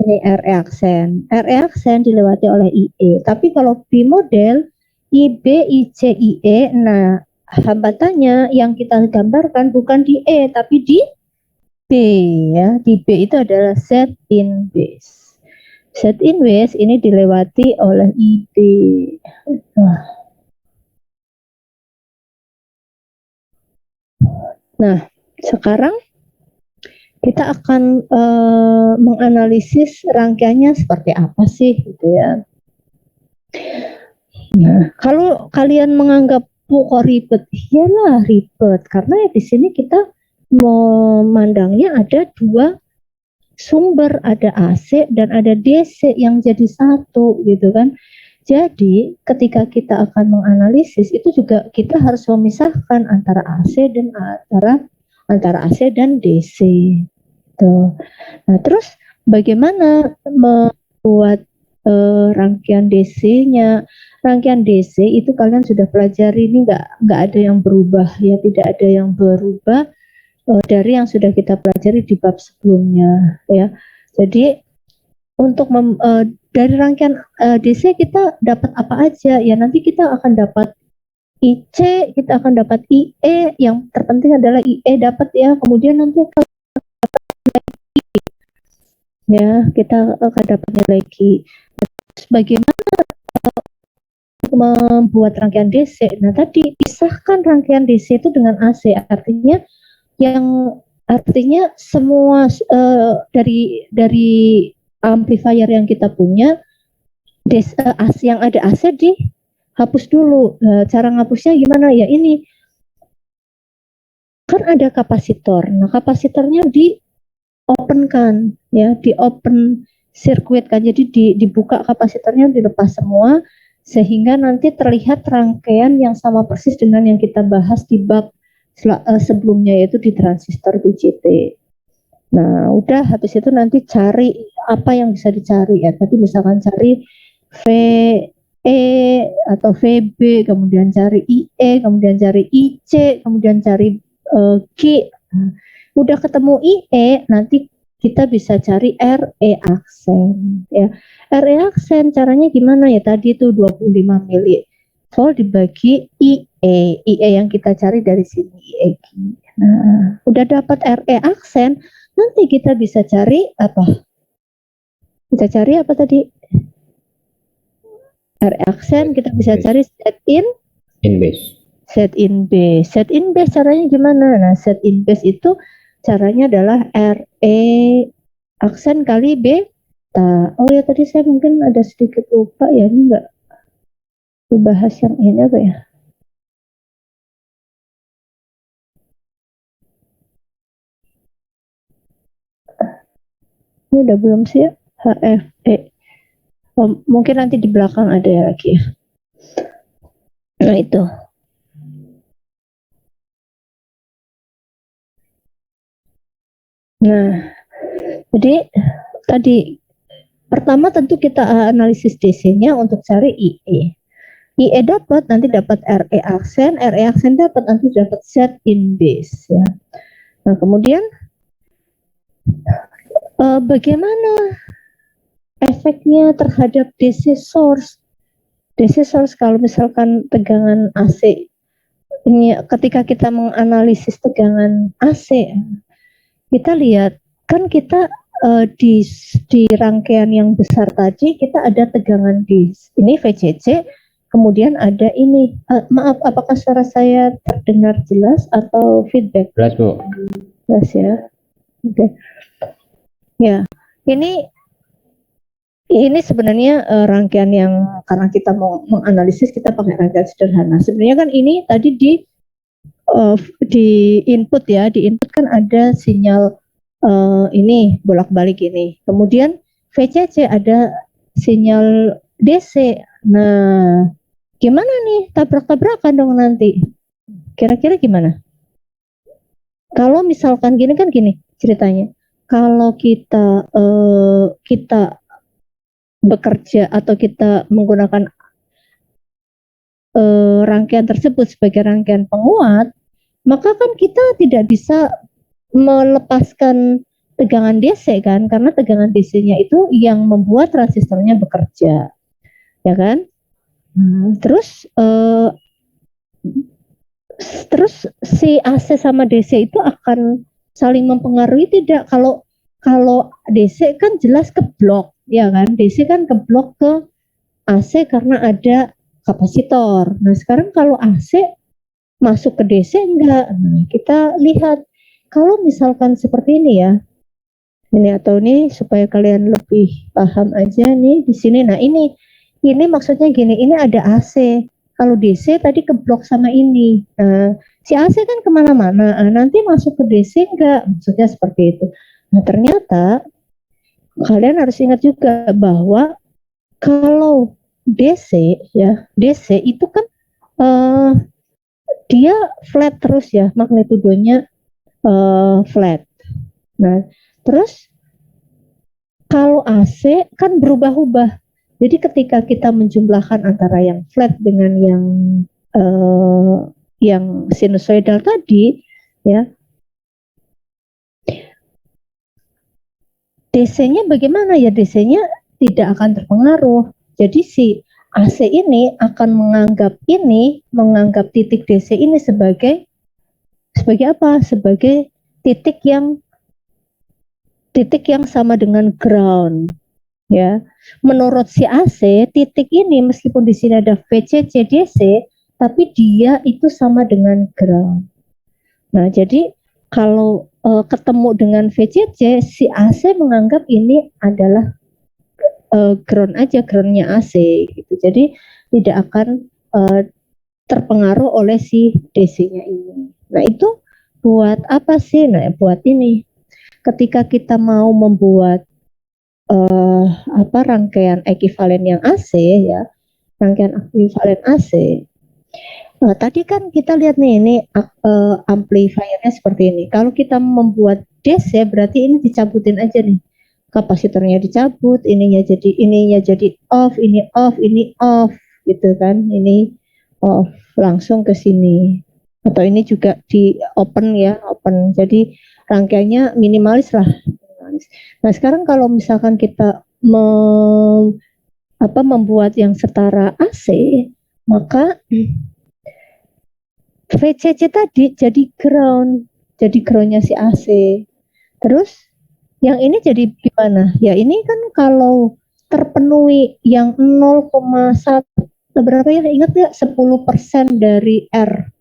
ini RE aksen. RE aksen dilewati oleh IE. Tapi kalau B-model IB, IC, IE, nah hambatannya yang kita gambarkan bukan di E tapi di B ya. Di B itu adalah Z in base. Z in base ini dilewati oleh IB. Nah, sekarang kita akan menganalisis rangkaiannya seperti apa sih gitu ya. Nah, kalau kalian menganggap kok ribet, iyalah ribet karena di sini kita memandangnya ada dua sumber, ada AC dan ada DC yang jadi satu gitu kan. Jadi ketika kita akan menganalisis itu juga kita harus memisahkan antara AC dan antara AC dan DC. Tuh. Nah, terus bagaimana membuat rangkaian DC-nya? Rangkaian DC itu kalian sudah pelajari, ini nggak ada yang berubah ya, tidak ada yang berubah dari yang sudah kita pelajari di bab sebelumnya ya. Jadi untuk dari rangkaian DC kita dapat apa aja ya, nanti kita akan dapat IC, kita akan dapat IE, yang terpenting adalah IE dapat ya, kemudian nanti ya kita akan dapat nilai Q. Bagaimana membuat rangkaian DC? Nah tadi pisahkan rangkaian DC itu dengan AC, artinya semua dari amplifier yang kita punya yang ada AC dihapus dulu. Cara ngapusnya gimana ya? Ini kan ada kapasitor. Nah kapasitornya di open kan ya, di open circuit kan, jadi dibuka kapasitornya, dilepas semua sehingga nanti terlihat rangkaian yang sama persis dengan yang kita bahas di bab sebelumnya, yaitu di transistor BJT. Nah udah, habis itu nanti cari apa yang bisa dicari ya, tadi misalkan cari VE atau VB, kemudian cari IE, kemudian cari IC, kemudian cari Q. Udah ketemu IE, nanti kita bisa cari RE aksen ya. RE aksen caranya gimana ya, tadi itu 25 mV dibagi IE yang kita cari dari sini IEQ. Nah udah dapat RE aksen, nanti kita bisa cari apa? Kita cari apa tadi? RE aksen, kita bisa cari set in base. Set in base. Set in base caranya gimana? Nah, set in base itu caranya adalah RE aksen kali beta. Oh ya, tadi saya mungkin ada sedikit lupa ya, ini enggak dibahas yang ini apa ya? Ini udah belum sih ya? HFE. Oh, mungkin nanti di belakang ada ya lagi ya. Nah itu. Nah, jadi tadi pertama tentu kita analisis DC-nya untuk cari IE. IE dapat, nanti dapat RE aksen dapat, nanti dapat set in base ya. Nah, kemudian bagaimana efeknya terhadap DC source? DC source kalau misalkan tegangan AC ini, ketika kita menganalisis tegangan AC, kita lihat kan kita di rangkaian yang besar tadi kita ada tegangan di ini VCC, kemudian ada ini maaf, apakah suara saya terdengar jelas atau feedback? Jelas Bu. Jelas ya. Oke. Ya, ini sebenarnya rangkaian yang, karena kita mau menganalisis kita pakai rangkaian sederhana. Sebenarnya kan ini tadi di input ya, di input kan ada sinyal ini bolak-balik ini. Kemudian VCC ada sinyal DC. Nah, gimana nih tabrak-tabrakan dong nanti? Kira-kira gimana? Kalau misalkan gini kan gini ceritanya. Kalau kita bekerja atau kita menggunakan rangkaian tersebut sebagai rangkaian penguat, maka kan kita tidak bisa melepaskan tegangan DC kan, karena tegangan DC-nya itu yang membuat transistornya bekerja, ya kan? Terus si AC sama DC itu akan saling mempengaruhi tidak? Kalau DC kan jelas ke blok, ya kan? DC kan ke blok ke AC karena ada kapasitor. Nah sekarang kalau AC masuk ke DC enggak? Nah, kita lihat kalau misalkan seperti ini ya, Ini atau ini supaya kalian lebih paham aja nih di sini. Nah ini maksudnya gini, ini ada AC. Kalau DC tadi keblok sama ini. Nah, si AC kan kemana-mana. Nah, nanti masuk ke DC enggak? Maksudnya seperti itu. Nah ternyata kalian harus ingat juga bahwa kalau DC ya, DC itu kan dia flat terus ya, magnitudonya flat. Nah, terus kalau AC kan berubah-ubah. Jadi ketika kita menjumlahkan antara yang flat dengan yang sinusoidal tadi, ya, DC-nya bagaimana ya? DC-nya tidak akan terpengaruh. Jadi si AC ini akan menganggap titik DC ini sebagai apa? Sebagai titik yang sama dengan ground, ya. Menurut si AC, titik ini meskipun di sini ada VCC DC, tapi dia itu sama dengan ground. Nah, jadi kalau ketemu dengan VCC, si AC menganggap ini adalah ground aja, groundnya AC gitu. Jadi tidak akan terpengaruh oleh si DC-nya ini. Nah, itu buat apa sih? Nah, buat ini. Ketika kita mau membuat rangkaian ekivalen yang AC ya, rangkaian ekivalen AC. Tadi kan kita lihat nih ini amplifiernya seperti ini. Kalau kita membuat DC berarti ini dicabutin aja nih. Kapasitornya dicabut, ininya jadi off, ini off gitu kan. Ini off langsung ke sini. Atau ini juga di open ya, open. Jadi rangkaiannya minimalis lah. Nah, sekarang kalau misalkan kita membuat yang setara AC, maka VCC tadi jadi groundnya si AC. Terus yang ini jadi gimana? Ya ini kan kalau terpenuhi yang 0,1 berapa ya? Ingat ya 10% dari R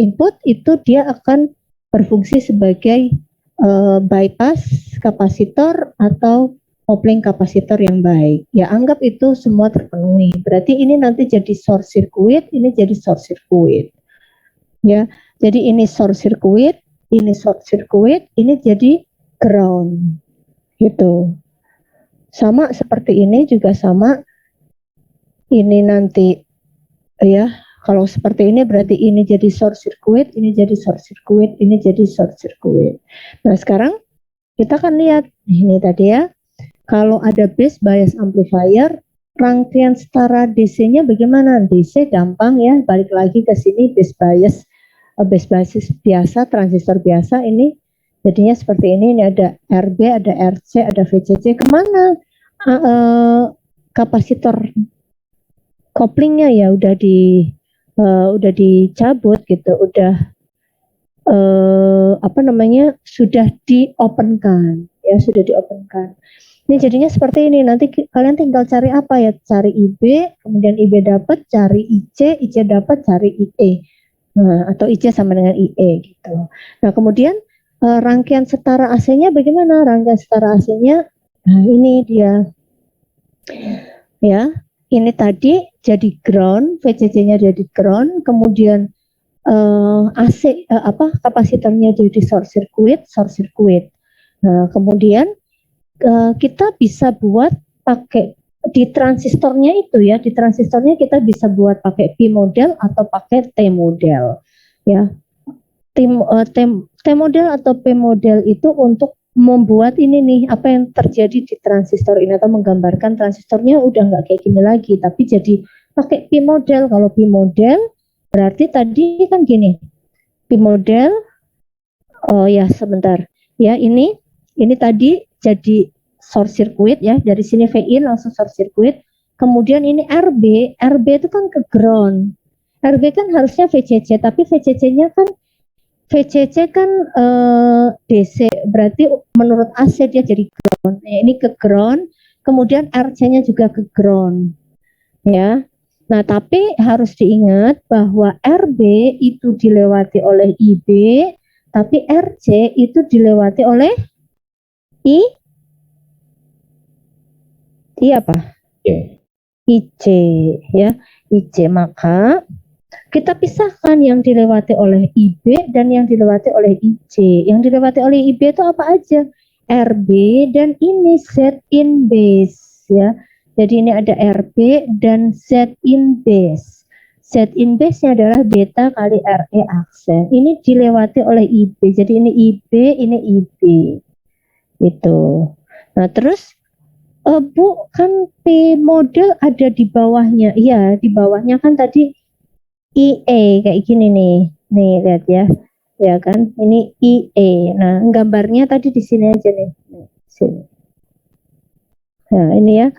input itu dia akan berfungsi sebagai bypass kapasitor atau kopling kapasitor yang baik. Ya anggap itu semua terpenuhi. Berarti ini nanti jadi short circuit, ini jadi short circuit. Ya, jadi ini short circuit, ini short circuit, ini jadi ground. Gitu. Sama seperti ini juga sama. Ini nanti ya, kalau seperti ini berarti ini jadi short circuit, ini jadi short circuit, ini jadi short circuit. Nah, sekarang kita akan lihat ini tadi ya. Kalau ada base bias amplifier, rangkaian setara DC-nya bagaimana? DC gampang ya, balik lagi ke sini base bias biasa, transistor biasa ini jadinya seperti ini ada RB, ada RC, ada VCC. Kemana kapasitor koplingnya ya udah dicabut gitu, udah sudah diopenkan ya, sudah diopenkan. Ini jadinya seperti ini. Nanti kalian tinggal cari apa ya? Cari IB, kemudian IB dapat, cari IC, IC dapat, cari IE. Nah, atau IC sama dengan IE gitu. Nah, kemudian rangkaian setara AC-nya bagaimana? Rangkaian setara AC-nya, nah ini dia. Ya, ini tadi jadi ground, VCC-nya jadi ground, kemudian AC kapasitornya jadi short circuit. Nah, kemudian kita bisa buat pakai di transistornya itu ya, di transistornya kita bisa buat pakai P model atau pakai T model ya. T model atau P model itu untuk membuat ini nih, apa yang terjadi di transistor ini, atau menggambarkan transistornya udah nggak kayak gini lagi, tapi jadi pakai P model. Kalau P model berarti tadi kan gini, P model, oh ya sebentar ya, ini tadi jadi short circuit ya, dari sini V in langsung short circuit. Kemudian ini RB itu kan ke ground. RB kan harusnya VCC, tapi VCC-nya kan DC, berarti menurut AC dia jadi ground. Ini ke ground, kemudian RC-nya juga ke ground. Ya. Nah, tapi harus diingat bahwa RB itu dilewati oleh IB, tapi RC itu dilewati oleh I apa? Ya. IC ya, IC. Maka kita pisahkan yang dilewati oleh IB dan yang dilewati oleh IC. Yang dilewati oleh IB itu apa aja? RB dan ini Z in base ya. Jadi ini ada RB dan Z in base. Z in base-nya adalah beta kali RE aksen. Ini dilewati oleh IB. Jadi ini IB, ini IB. Itu. Nah, terus Bu, kan P model ada di bawahnya. Iya, di bawahnya kan tadi IE kayak gini nih. Nih, lihat ya. Ya kan? Ini IE. Nah, gambarnya tadi di sini aja nih. Sini. Nah, ini ya.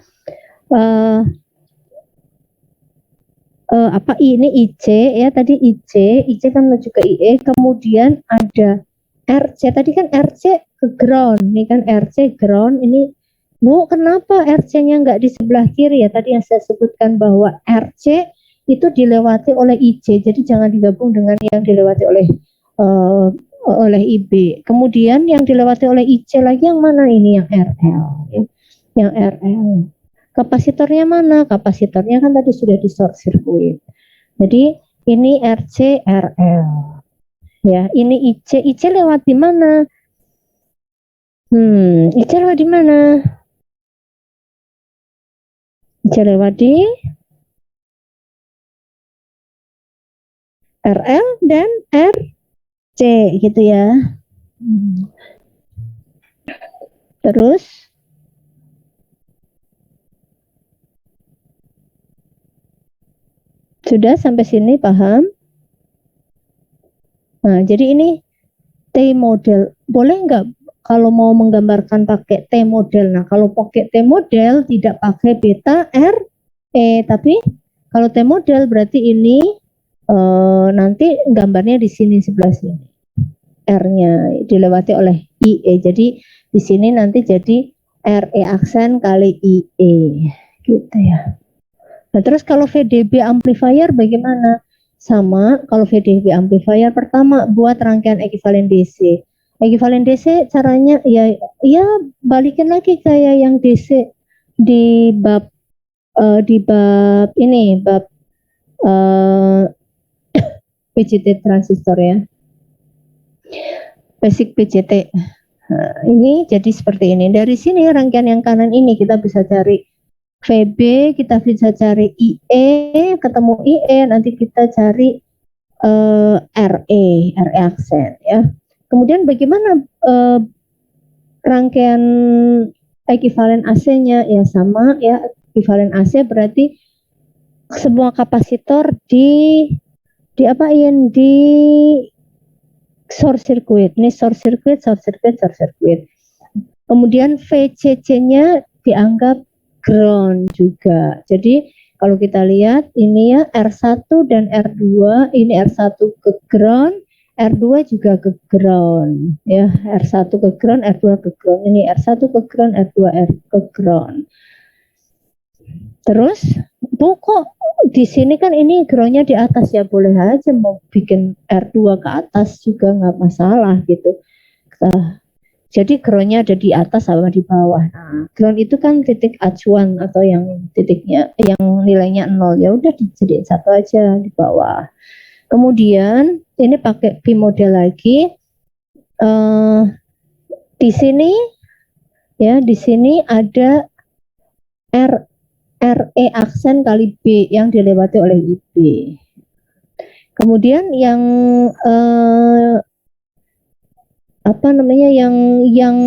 Apa ini IC ya, tadi IC kan menuju ke IE, kemudian ada RC, tadi kan RC ke ground, ini kan RC ground, ini Bu, kenapa RC-nya nggak di sebelah kiri ya? Tadi yang saya sebutkan bahwa RC itu dilewati oleh IC, jadi jangan digabung dengan yang dilewati oleh IB. Kemudian yang dilewati oleh IC lagi yang mana ini? Yang RL, ya. Yang RL. Kapasitornya mana? Kapasitornya kan tadi sudah di short circuit. Jadi ini RC, RL. Ya, ini IC. IC lewat di mana? IC lewat di mana? IC lewat di RL dan RC gitu ya. Terus sudah sampai sini paham? Nah, jadi ini T model. Boleh nggak kalau mau menggambarkan pakai T model? Nah, kalau pakai T model tidak pakai beta R E, tapi kalau T model berarti ini nanti gambarnya di sini sebelah sini. R-nya dilewati oleh IE. Jadi di sini nanti jadi RE aksen kali IE. Gitu ya. Nah, terus kalau VDB amplifier bagaimana? Sama, kalau VDB amplifier pertama buat rangkaian ekivalen DC. Ekivalen DC caranya ya balikin lagi kayak yang DC di bab ini bab PCT transistor ya. Basic PCT. Nah, ini jadi seperti ini. Dari sini rangkaian yang kanan ini kita bisa cari VB, kita bisa cari IE, ketemu IE, nanti kita cari RE aksen ya. Kemudian bagaimana rangkaian ekivalen AC-nya? Ya sama ya, ekivalen AC berarti semua kapasitor diapain? Di short circuit. Ini short circuit. Kemudian VCC-nya dianggap ground juga. Jadi kalau kita lihat ini ya R1 dan R2, ini R1 ke ground, R2 juga ke ground ya. R1 ke ground, R2 ke ground. Ini R1 ke ground, R2 ke ground. Terus Bu, kok di sini kan ini groundnya di atas ya, boleh aja mau bikin R2 ke atas juga nggak masalah gitu. Jadi groundnya ada di atas sama di bawah. Nah, ground itu kan titik acuan atau yang titiknya yang nilainya 0, ya udah dijadiin satu aja di bawah. Kemudian ini pakai P model lagi. Di sini ya, di sini ada RE aksen kali B yang dilewati oleh IB. Kemudian yang yang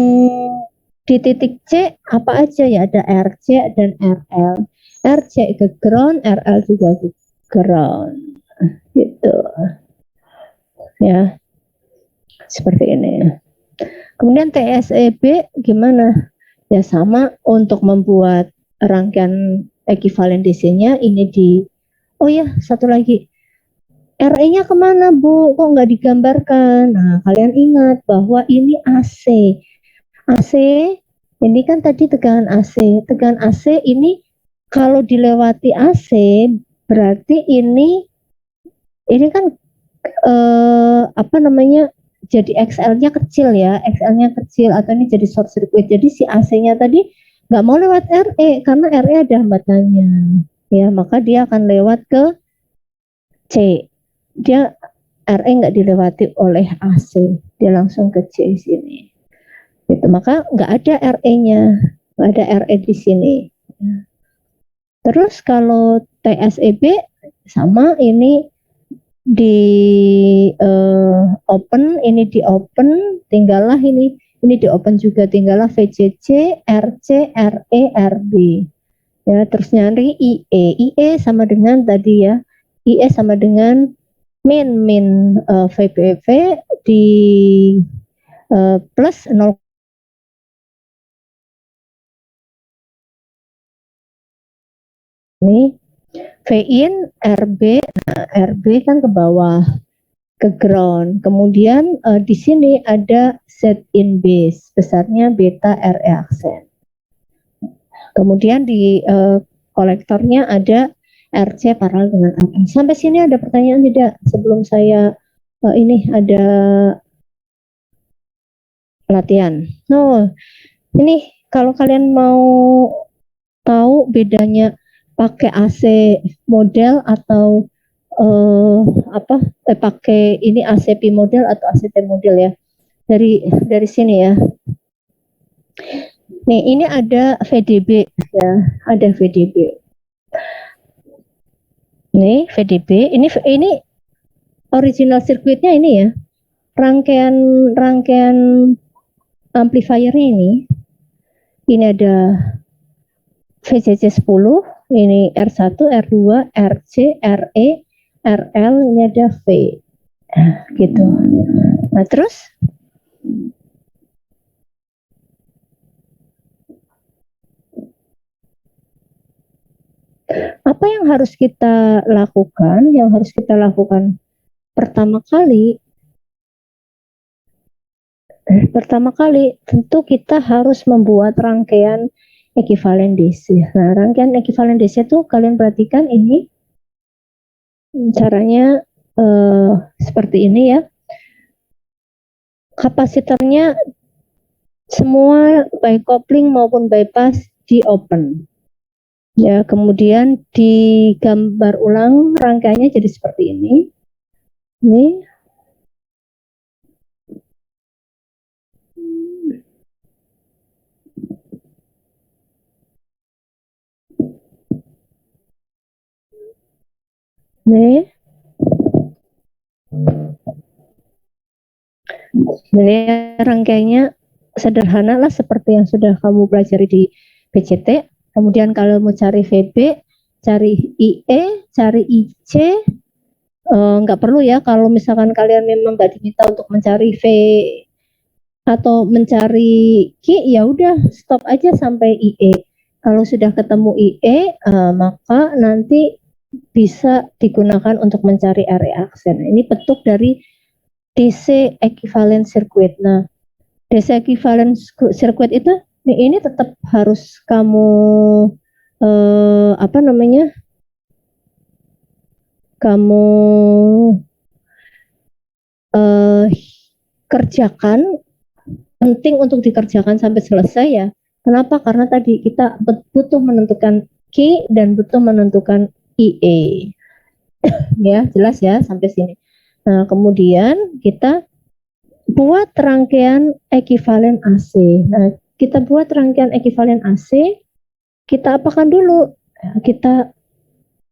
di titik C apa aja ya, ada RC dan RL. RC ke ground, RL juga ke ground. Gitu. Ya. Seperti ini. Kemudian TSEB gimana? Ya sama, untuk membuat rangkaian ekivalen DC-nya ini oh ya, satu lagi. RE-nya kemana Bu? Kok nggak digambarkan? Nah, kalian ingat bahwa ini AC. AC, ini kan tadi tegangan AC. Tegangan AC ini kalau dilewati AC, berarti ini kan jadi XL-nya kecil ya. XL-nya kecil atau ini jadi short circuit. Jadi si AC-nya tadi nggak mau lewat RE karena RE ada hambatannya, ya maka dia akan lewat ke C. Dia RE nggak dilewati oleh AC, dia langsung ke C sini. Gitu, maka nggak ada RE-nya, nggak ada RE di sini. Terus kalau TSEB sama, ini di open, ini di open, tinggallah ini di open juga, tinggallah VCC, RC, RE, RB. Ya, terus nyari IE. IE sama dengan tadi ya. IE sama dengan min VBV di plus 0. Ini V-in RB, nah RB kan ke bawah, ke ground. Kemudian di sini ada Z-in base, besarnya beta RE aksen. Kemudian di kolektornya ada RC paralel dengan RE. Sampai sini ada pertanyaan tidak? Sebelum saya ini ada latihan. No, ini kalau kalian mau tahu bedanya pakai AC model atau pakai ini ACP model atau ACT model ya, dari sini ya. Nih, ini ada VDB ya, ada VDB. Nih VDB, ini original sirkuitnya ini ya, rangkaian amplifiernya ini ada VCC 10, ini R1, R2, RC, RE, RL, ini ada V. Gitu. Nah, terus apa yang harus kita lakukan? Yang harus kita lakukan pertama kali tentu kita harus membuat rangkaian ekivalen DC. Nah, rangkaian ekivalen DC itu kalian perhatikan ini caranya seperti ini ya. Kapasitornya semua by coupling maupun bypass di open. Ya, kemudian digambar ulang rangkaiannya jadi seperti ini. Ini nih, ini rangkaiannya sederhana lah seperti yang sudah kamu pelajari di PCT. Kemudian kalau mau cari VB, cari IE, cari IC, nggak perlu ya kalau misalkan kalian memang nggak diminta untuk mencari V atau mencari Q, ya udah stop aja sampai IE. Kalau sudah ketemu IE, maka nanti bisa digunakan untuk mencari area aksen. Ini bentuk dari DC equivalent circuit. Nah, DC equivalent circuit itu ini tetap harus kamu kamu kerjakan, penting untuk dikerjakan sampai selesai ya. Kenapa? Karena tadi kita butuh menentukan Q dan butuh menentukan IE. Ya, jelas ya sampai sini. Nah, kemudian kita buat rangkaian ekivalen AC. Nah, kita buat rangkaian ekivalen AC, kita apakan dulu? Kita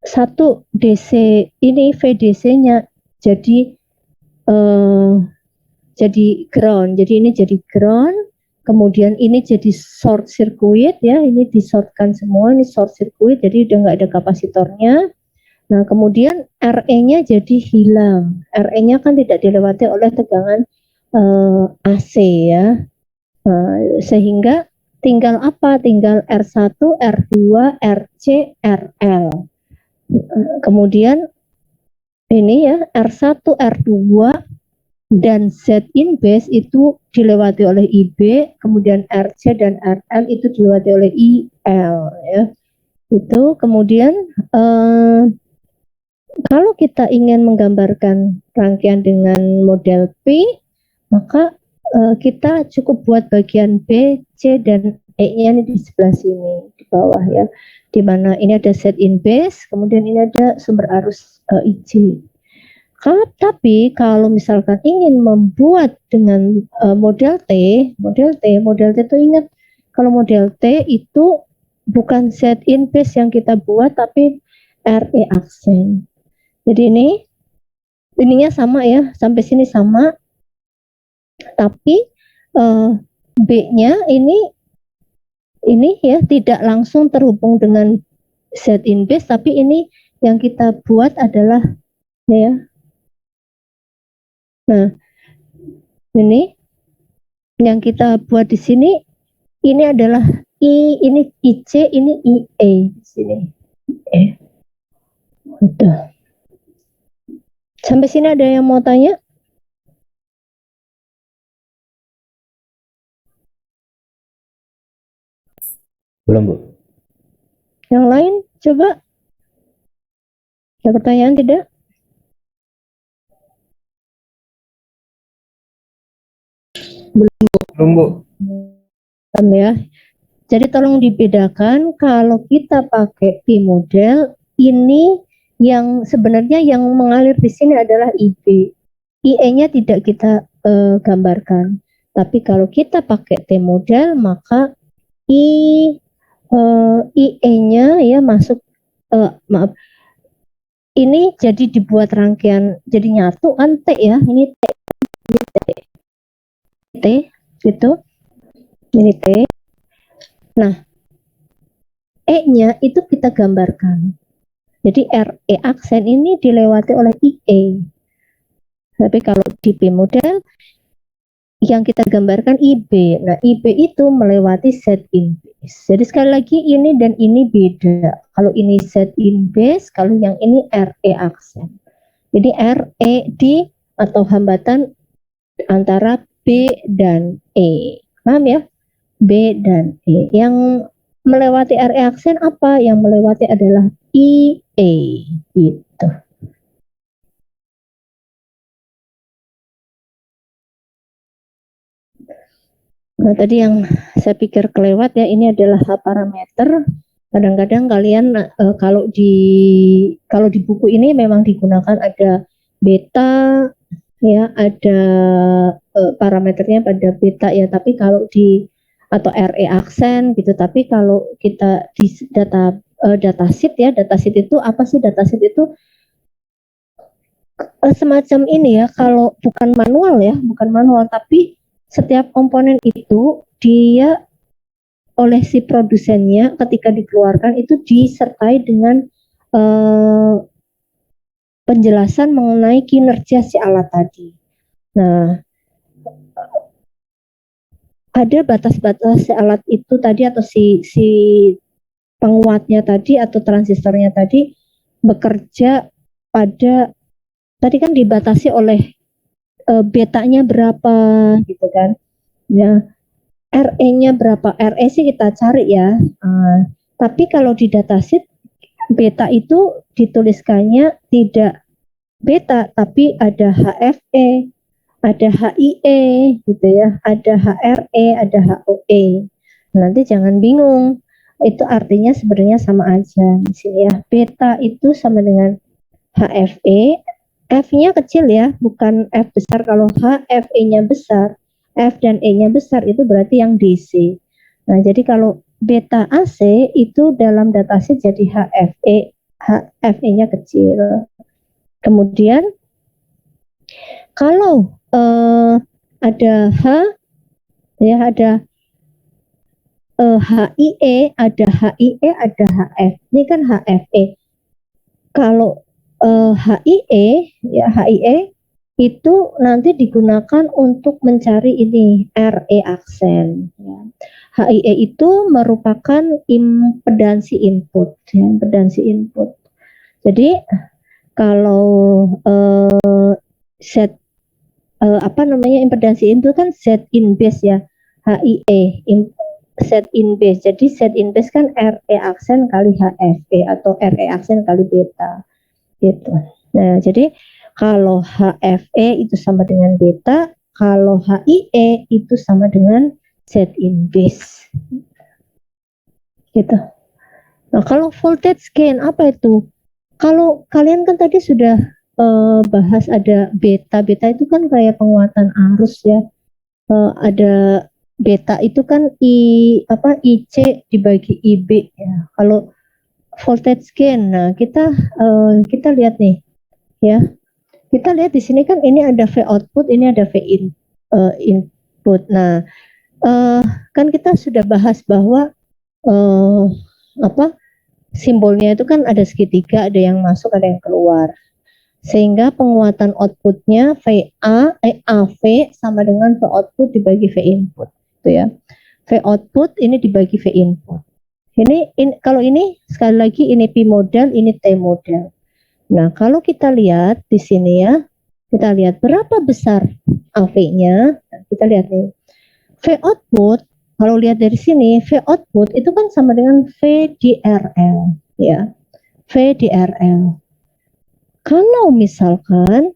satu DC ini VDC-nya jadi ground. Jadi ini jadi ground, kemudian ini jadi short circuit ya, ini di shortkan semua, ini short circuit, jadi udah nggak ada kapasitornya. Nah, kemudian RE-nya jadi hilang. RE-nya kan tidak dilewati oleh tegangan AC ya. Sehingga tinggal apa? Tinggal R1, R2, RC, RL. Kemudian ini ya, R1, R2 dan Z-in base itu dilewati oleh IB, kemudian RC dan RL itu dilewati oleh IL ya. Itu kemudian kalau kita ingin menggambarkan rangkaian dengan model P, maka kita cukup buat bagian B, C, dan E-nya ini di sebelah sini, di bawah ya. Di mana ini ada set in base, kemudian ini ada sumber arus IJ. Tapi kalau misalkan ingin membuat dengan model T itu ingat, kalau model T itu bukan set in base yang kita buat, tapi RE aksen. Jadi ininya sama ya, sampai sini sama, tapi B-nya ini ya tidak langsung terhubung dengan set in base, tapi ini yang kita buat adalah ya. Nah, ini yang kita buat di sini, ini adalah ini IC, ini IE di sini. Udah. Sampai sini ada yang mau tanya? Belum, Bu. Yang lain coba. Ada pertanyaan tidak? Belum, Bu. Ya. Jadi tolong dibedakan, kalau kita pakai P-model, ini yang sebenarnya yang mengalir di sini adalah IB. IE-nya tidak kita gambarkan. Tapi kalau kita pakai T-model, maka IE-nya ya masuk, maaf, ini jadi dibuat rangkaian, jadi nyatu kan T ya, ini T, gitu, ini T. Nah, E-nya itu kita gambarkan. Jadi RE aksen ini dilewati oleh IE. Tapi kalau di P-model yang kita gambarkan IB. Nah, IB itu melewati set in base. Jadi sekali lagi ini dan ini beda. Kalau ini set in base, kalau yang ini RE aksen. Jadi RE di atau hambatan antara B dan E. Paham ya? B dan E. Yang melewati RE aksen apa? Yang melewati adalah IE gitu. Nah, tadi yang saya pikir kelewat ya, ini adalah H parameter. Kadang-kadang kalian kalau di buku ini memang digunakan ada beta ya, ada parameternya pada beta ya, tapi kalau di atau RE aksen gitu, tapi kalau kita di datasheet ya, datasheet itu apa sih? Datasheet itu semacam ini ya, kalau bukan manual tapi setiap komponen itu dia oleh si produsennya ketika dikeluarkan itu disertai dengan penjelasan mengenai kinerja si alat tadi. Nah, ada batas-batas si alat itu tadi atau si penguatnya tadi atau transistornya tadi bekerja pada, tadi kan dibatasi oleh betanya berapa gitu kan ya, RE-nya berapa, RE sih kita cari ya, tapi kalau di datasheet beta itu dituliskannya tidak beta tapi ada HFE, ada HIE gitu ya, ada HRE, ada HOE. Nanti jangan bingung, itu artinya sebenarnya sama aja di sini ya. Beta itu sama dengan HFE, F-nya kecil ya, bukan F besar. Kalau H, F-E-nya besar, F dan E-nya besar, itu berarti yang DC. Nah, jadi kalau beta AC itu dalam datasheet jadi HFE, HFE-nya kecil. Kemudian kalau ada H, ya ada HIE, ada HIE, ada HF. Ini kan HFE. Kalau HIE ya, HIE itu nanti digunakan untuk mencari ini RE aksen ya. HIE itu merupakan impedansi input ya, impedansi input. Jadi kalau set impedansi input kan set in base ya, HIE set in base. Jadi set in base kan RE aksen kali HFE atau RE aksen kali beta gitu. Nah, jadi kalau HFE itu sama dengan beta, kalau HIE itu sama dengan set in base. gitu. Nah, kalau voltage gain apa itu? Kalau kalian kan tadi sudah bahas ada beta. Beta itu kan kayak penguatan arus ya. Ada beta itu kan IC dibagi IB ya. Kalau voltage gain, nah kita lihat nih ya. Kita lihat di sini kan ini ada V output, ini ada V input. Nah, kan kita sudah bahas bahwa simbolnya itu kan ada segitiga, ada yang masuk, ada yang keluar. Sehingga penguatan outputnya AV sama dengan V output dibagi V input, gitu ya. V output ini dibagi V input. Kalau ini sekali lagi ini P model, ini T model. Nah, kalau kita lihat di sini ya, kita lihat berapa besar AV-nya. Kita lihat nih. V output, kalau lihat dari sini, V output itu kan sama dengan V di RL, ya. V di RL. Kalau misalkan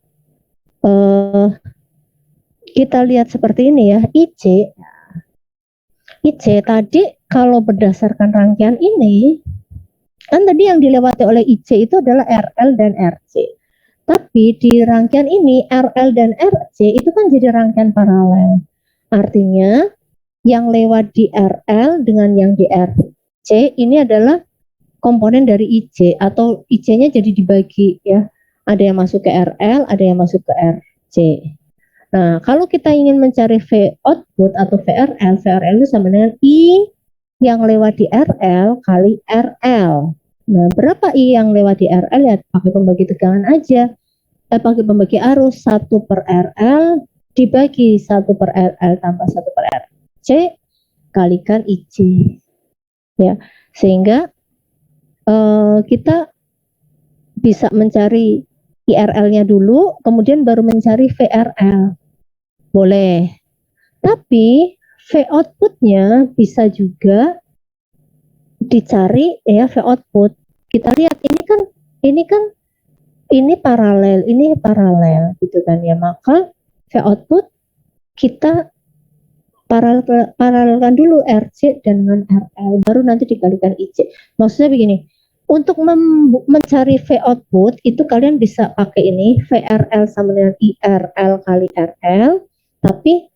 kita lihat seperti ini ya, IC tadi kalau berdasarkan rangkaian ini, kan tadi yang dilewati oleh IC itu adalah RL dan RC. Tapi di rangkaian ini RL dan RC itu kan jadi rangkaian paralel. Artinya yang lewat di RL dengan yang di RC ini adalah komponen dari IC atau IC-nya jadi dibagi ya. Ada yang masuk ke RL, ada yang masuk ke RC. Nah, kalau kita ingin mencari V output atau VRL, VRL itu sama dengan I yang lewat di RL kali RL. Nah, berapa I yang lewat di RL ya pakai pembagi tegangan aja. Pakai pembagi arus 1 per RL dibagi 1 per RL tambah 1 per RC kalikan IC. Ya, sehingga kita bisa mencari IRL-nya dulu, kemudian baru mencari VRL. Boleh. Tapi V output-nya bisa juga dicari ya, V output. Kita lihat ini paralel gitu kan ya. Maka V output kita paralelkan dulu RC dengan RL, baru nanti dikalikan IC. Maksudnya begini, untuk mencari V output itu kalian bisa pakai ini VRL sama dengan IRL kali RL, tapi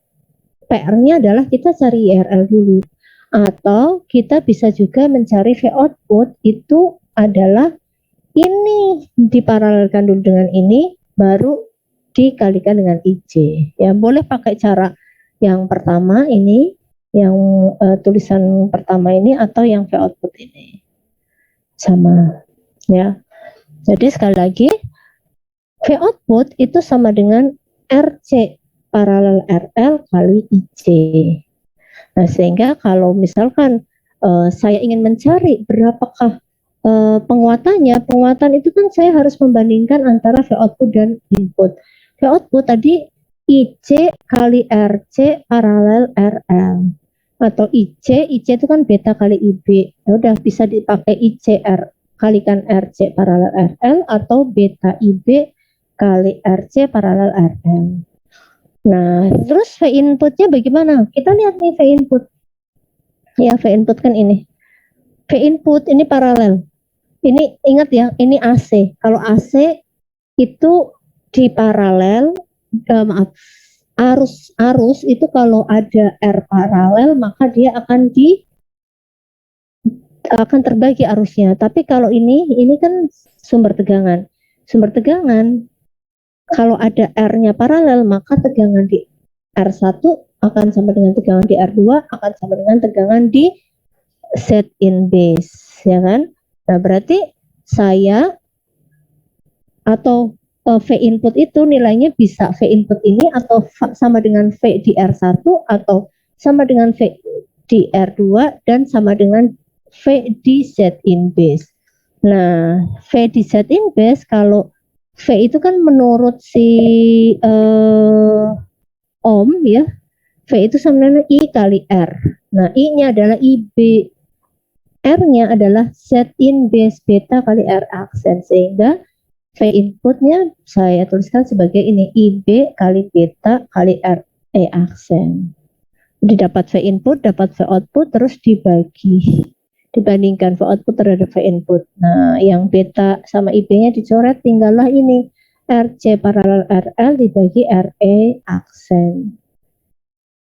PR-nya adalah kita cari IRL dulu. Atau kita bisa juga mencari V output itu adalah ini diparalelkan dulu dengan ini, baru dikalikan dengan IC. Ya, boleh pakai cara yang pertama ini, yang tulisan pertama ini, atau yang V output ini. Sama ya. Jadi sekali lagi V output itu sama dengan RC paralel RL kali IC. Nah, sehingga kalau misalkan saya ingin mencari berapakah penguatan itu kan saya harus membandingkan antara V output dan input. V output tadi IC kali RC paralel RL. Atau IC itu kan beta kali IB. Ya udah bisa dipakai ICR kalikan RC paralel RL atau beta IB kali RC paralel RL. Nah, terus V inputnya bagaimana? Kita lihat nih V input. Ya, V input kan ini. V input ini paralel. Ini ingat ya, ini AC. Kalau AC itu di paralel, arus itu kalau ada R paralel maka dia akan terbagi arusnya. Tapi kalau ini kan sumber tegangan. Sumber tegangan kalau ada R-nya paralel maka tegangan di R1 akan sama dengan tegangan di R2 akan sama dengan tegangan di Z in base, ya kan? Nah, berarti saya atau V input itu nilainya bisa V input ini atau sama dengan V di R1 atau sama dengan V di R2 dan sama dengan V di Z in base. Nah, V di Z in base kalau V itu kan menurut si ohm ya, V itu sama dengan I kali R. Nah, I-nya adalah IB, R-nya adalah Z in base beta kali R aksen, sehingga V inputnya saya tuliskan sebagai ini IB kali beta kali RE aksen. Jadi dapat V input, dapat V output, terus dibagi dibandingkan V output terhadap V input. Nah, yang beta sama IB-nya dicoret, tinggallah ini RC paralel RL dibagi RE aksen.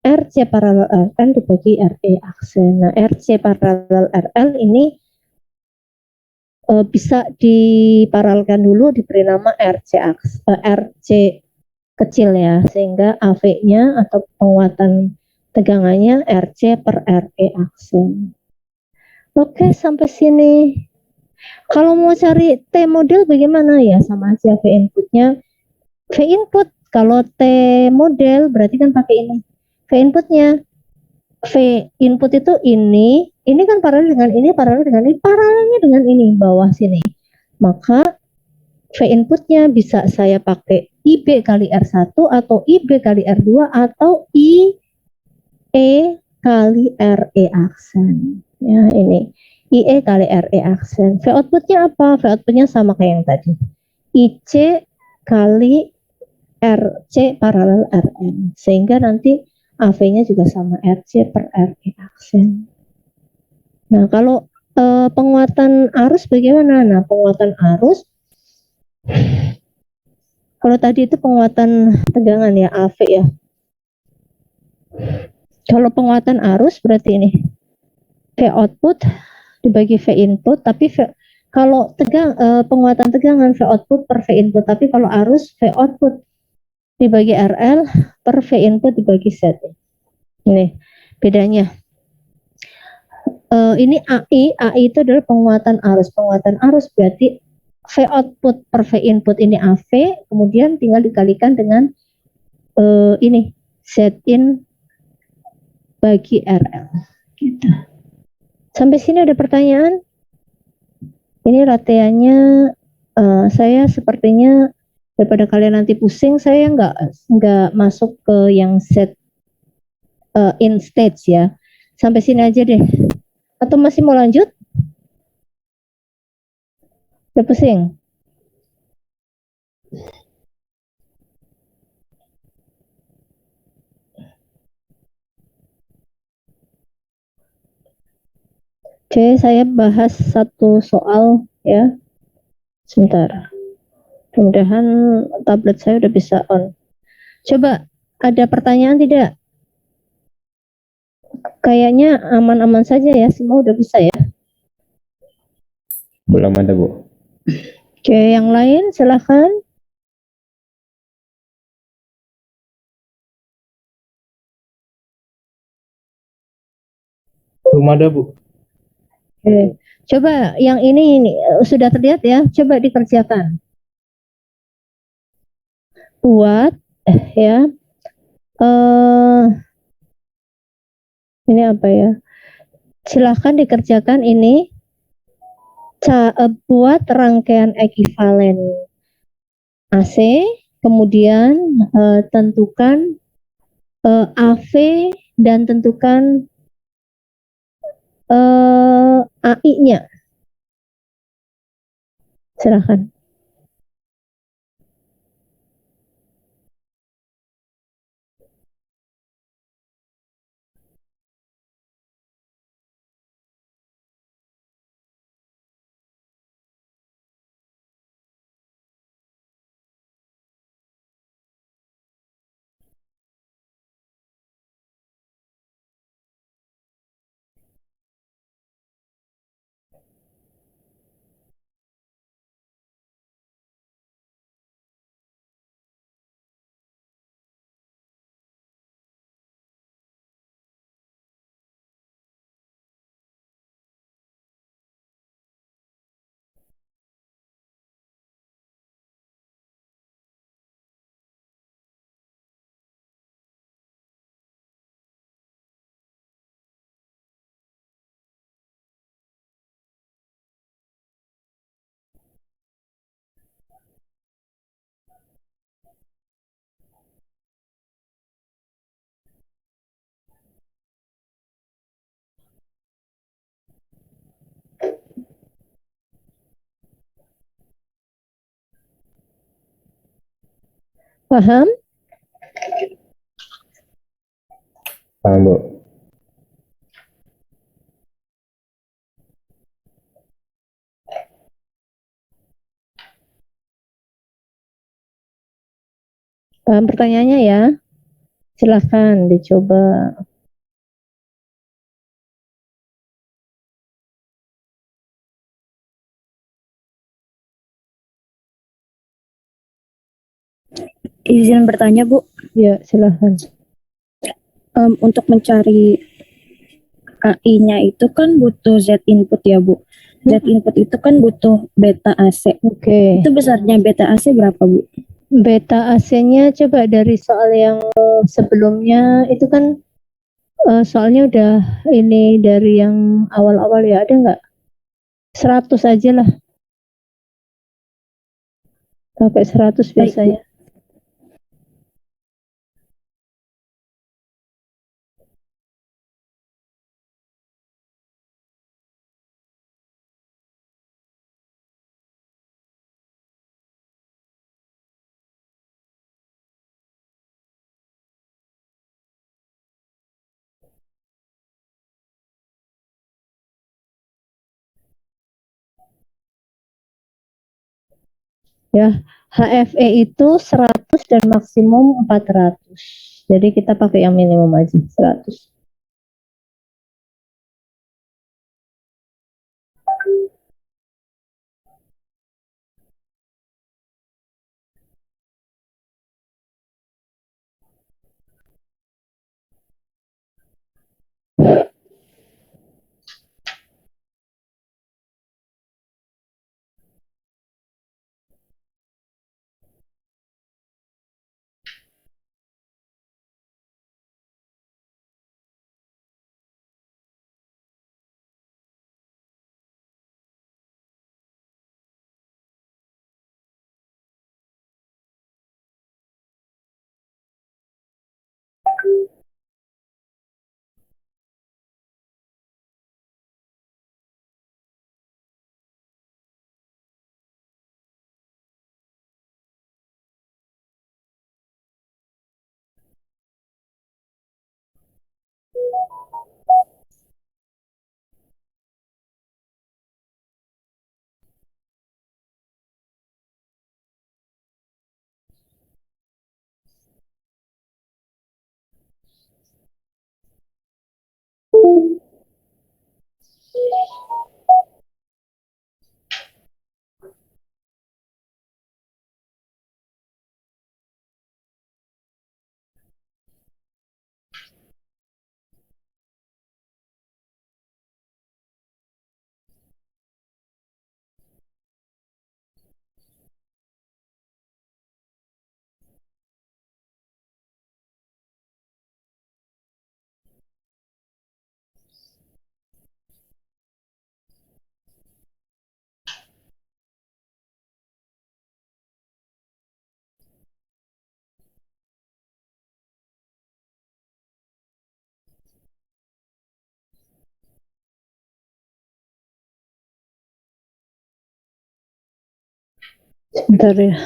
RC paralel RL dibagi RE aksen. Nah, RC paralel RL ini bisa diparalelkan dulu, diberi nama RC kecil ya, sehingga AV-nya atau penguatan tegangannya RC per RE aksen. Oke, sampai sini. Kalau mau cari T model bagaimana ya? Sama aja V inputnya. V input, kalau T model berarti kan pakai ini. V inputnya. V input itu ini kan paralel dengan ini, paralel dengan ini, paralelnya dengan ini, bawah sini. Maka V inputnya bisa saya pakai IB kali R1 atau IB kali R2 atau IE kali RE aksen. Ya, ini IE kali RE aksen. V outputnya apa? V outputnya sama kayak yang tadi. IC kali RC paralel RN. Sehingga nanti AV-nya juga sama RC per RE aksen. Nah, kalau penguatan arus bagaimana? Nah, penguatan arus, kalau tadi itu penguatan tegangan ya, AV ya. Kalau penguatan arus berarti ini V output dibagi V input, tapi kalau penguatan tegangan V output per V input, tapi kalau arus V output dibagi RL per V input dibagi Z. Ini bedanya. Ini AI itu adalah penguatan arus. Penguatan arus berarti V output per V input ini AV, kemudian tinggal dikalikan dengan ini Z in bagi RL. Gitu. Sampai sini ada pertanyaan? Ini latihannya saya sepertinya daripada kalian nanti pusing, saya nggak masuk ke yang set in stage ya. Sampai sini aja deh. Atau masih mau lanjut? Udah pusing? Oke, saya bahas satu soal ya. Sebentar. Mudah-mudahan tablet saya udah bisa on. Coba, ada pertanyaan tidak? Kayaknya aman-aman saja ya, semua udah bisa ya. Belum ada, Bu. Oke, yang lain silahkan. Belum ada, Bu. Oke. Coba yang ini sudah terlihat ya, coba dikerjakan. Buat ya. Ini apa ya? Silahkan dikerjakan ini. Buat rangkaian ekivalen AC, kemudian tentukan AV dan tentukan AI-nya. Silahkan. Paham? Paham, Bu. Paham pertanyaannya ya? Silahkan dicoba. Izin bertanya, Bu. Ya, silahkan. Untuk mencari AI-nya itu kan butuh Z input ya, Bu. Z input itu kan butuh beta AC. Oke. Itu besarnya beta AC berapa, Bu? Beta AC-nya coba dari soal yang sebelumnya itu kan soalnya udah ini dari yang awal-awal ya, ada nggak? 100 aja lah, pakai 100 Baik, Bu. biasanya. Ya, HFE itu 100 dan maksimum 400. Jadi kita pakai yang minimum aja, 100. Sebentar ya.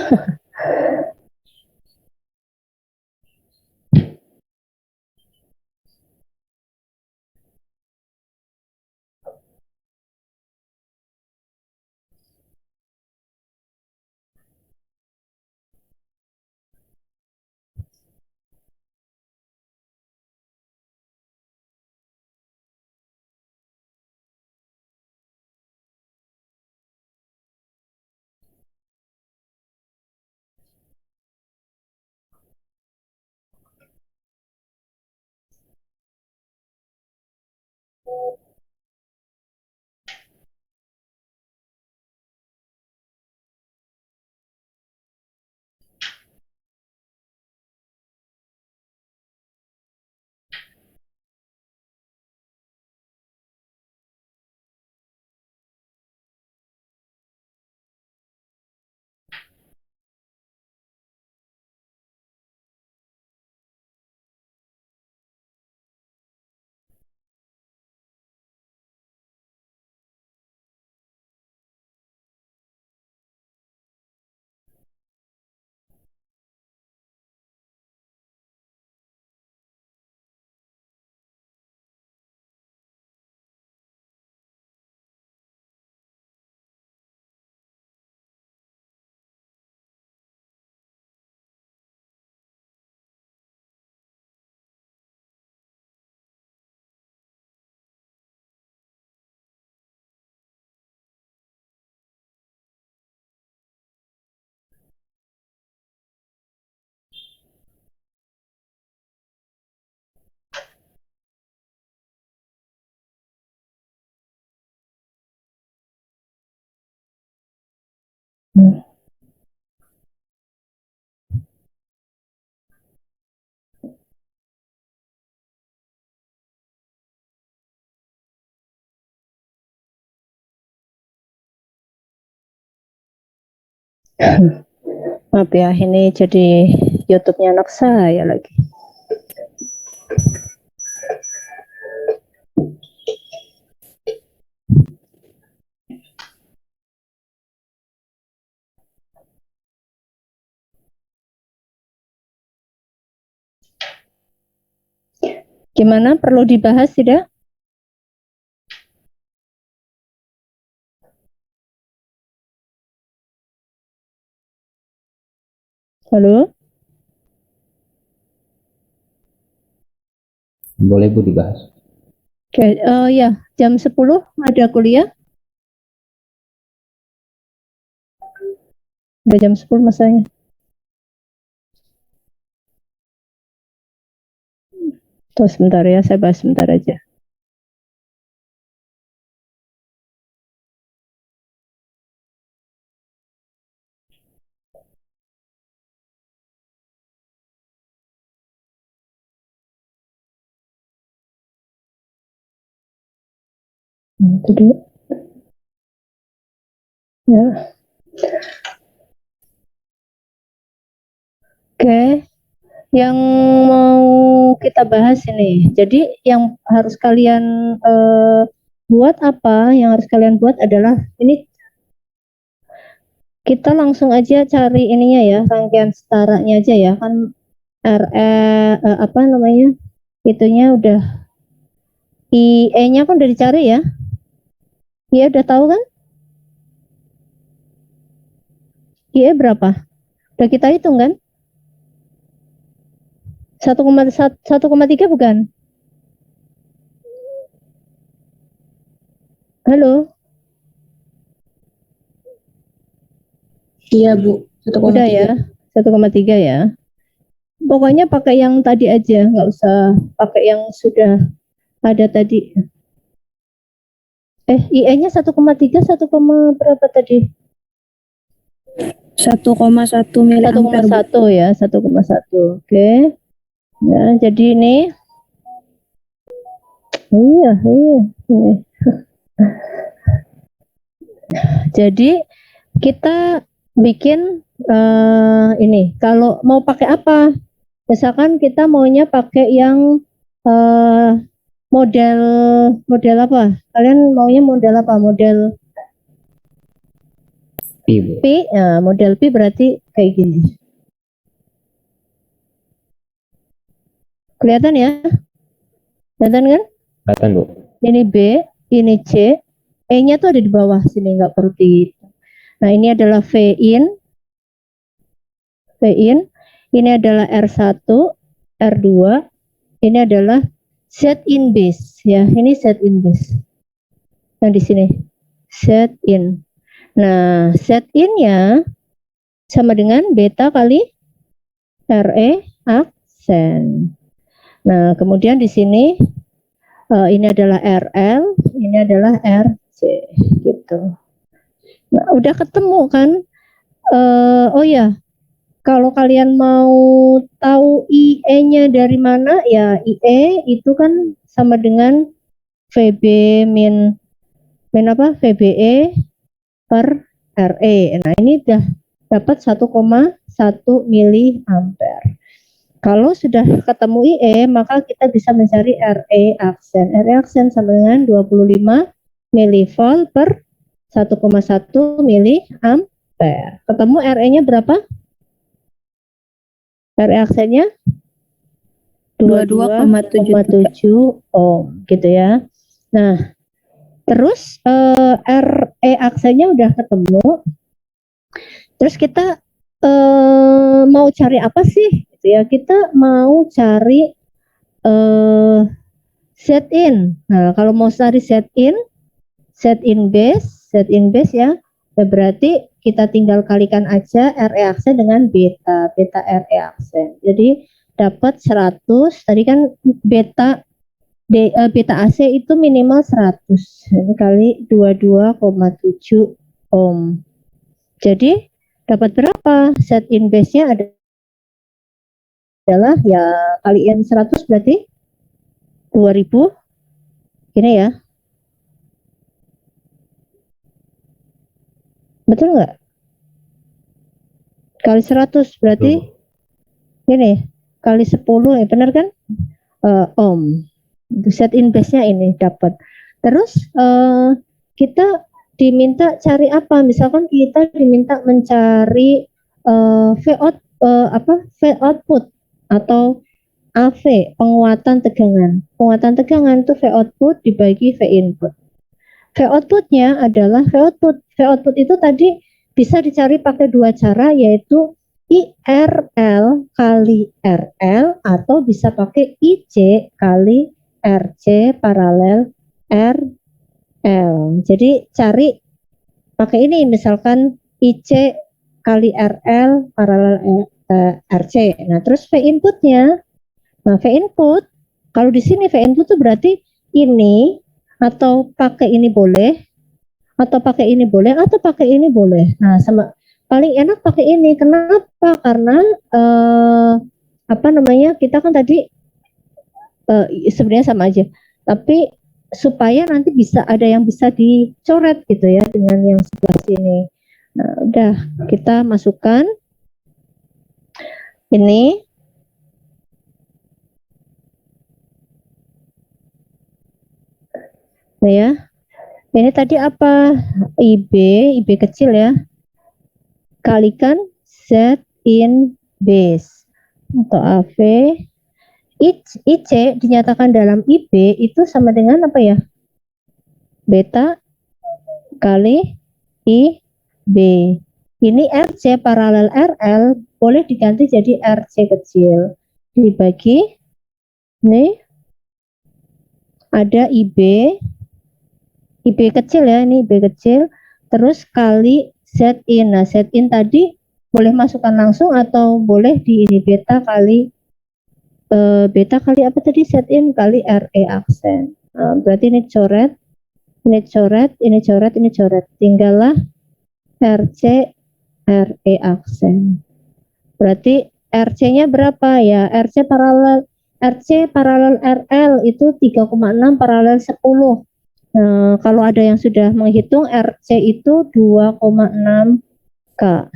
Maaf ya, ini jadi YouTube-nya anak saya lagi. Gimana? Perlu dibahas tidak? Halo? Boleh Bu dibahas. Oke, ya, jam 10 ada kuliah. Udah jam 10 masanya. Tuh sebentar ya, saya bahas sebentar aja. Itu dulu. Ya. Oke, yang mau kita bahas ini. Jadi yang harus kalian buat apa? Yang harus kalian buat adalah ini. Kita langsung aja cari ininya ya, rangkaian setaranya aja ya, kan RE apa namanya? Itunya udah IE-nya kan udah dicari ya. IE udah tahu kan? IE berapa? Udah kita hitung kan? 1,3 bukan? Halo? Iya Bu, 1,3. Udah ya, 1,3 ya. Pokoknya pakai yang tadi aja, nggak usah pakai yang sudah ada tadi. IE-nya 1,3, 1, berapa tadi? 1,1 miliampere Bu. 1,1 ya, 1,1. Oke. Ya, jadi ini iya. Jadi kita bikin ini. Kalau mau pakai apa? Misalkan kita maunya pakai yang model apa? Kalian maunya model apa? Model P Bu. P. Nah, model P berarti kayak gini. Kelihatan ya? Kelihatan kan? Kelihatan Bu. Ini B, ini C, E-nya tuh ada di bawah sini, nggak perlu di. Nah, ini adalah V in, ini adalah R1, R2, ini adalah Z in base ya, ini Z in base. Yang di sini Z in. Nah, Z in-nya sama dengan beta kali RE aksen. Nah, kemudian di sini ini adalah RL, ini adalah RC gitu. Nah, udah ketemu kan? Oh ya, kalau kalian mau tahu IE-nya dari mana, ya IE itu kan sama dengan VB min apa? VBE per RE. Nah, ini udah dapat 1,1 miliampere. Kalau sudah ketemu IE, maka kita bisa mencari RE aksen. RE aksen sama dengan 25 milivolt per 1,1 miliampere. Ketemu RE-nya berapa? RE aksennya 22,7 ohm gitu ya. Nah, terus RE aksennya udah ketemu. Terus kita mau cari apa sih? Gitu ya. Kita mau cari set in. Nah, kalau mau cari set in base ya. Ya berarti kita tinggal kalikan aja RE aksen dengan beta RE aksen. Jadi dapat 100. Tadi kan beta AC itu minimal 100. Ini kali 22,7 ohm. Jadi dapat berapa? Set in base-nya adalah ya kaliin 100 berarti 2000. Ini ya. Betul nggak? Kali 100 berarti ini kali 10 ya benar kan? Ohm. Set in base-nya ini dapat. Terus kita diminta cari apa? Misalkan kita diminta mencari V out V output atau AV, penguatan tegangan. Penguatan tegangan itu V output dibagi V input. V outputnya adalah V output. V output itu tadi bisa dicari pakai dua cara, yaitu IRL kali RL atau bisa pakai IC kali RC paralel RL. Jadi cari pakai ini, misalkan IC kali RL paralel RC. Nah, terus V inputnya. Nah, V input, kalau di sini V input itu berarti ini atau pakai ini boleh, atau pakai ini boleh, atau pakai ini boleh. Nah, sama paling enak pakai ini. Kenapa? Karena apa namanya? Kita kan tadi sebenarnya sama aja. Tapi supaya nanti bisa ada yang bisa dicoret gitu ya dengan yang sebelah sini. Nah, udah kita masukkan ini. Nah ya. Ini tadi apa? IB kecil ya. Kalikan Z in base atau AV. IC dinyatakan dalam IB itu sama dengan apa ya? Beta kali IB. Ini RC paralel RL boleh diganti jadi RC kecil. Dibagi, nih ada IB kecil ya, ini IB kecil. Terus kali Z in. Nah, Z in tadi boleh masukkan langsung atau boleh di ini beta kali apa tadi? Z in kali RE aksen. Nah, berarti ini coret, ini coret, ini coret, ini coret. Tinggallah RC RE aksen. Berarti RC-nya berapa ya? RC paralel RL itu 3,6 paralel 10. Nah, kalau ada yang sudah menghitung RC itu 2,6 K.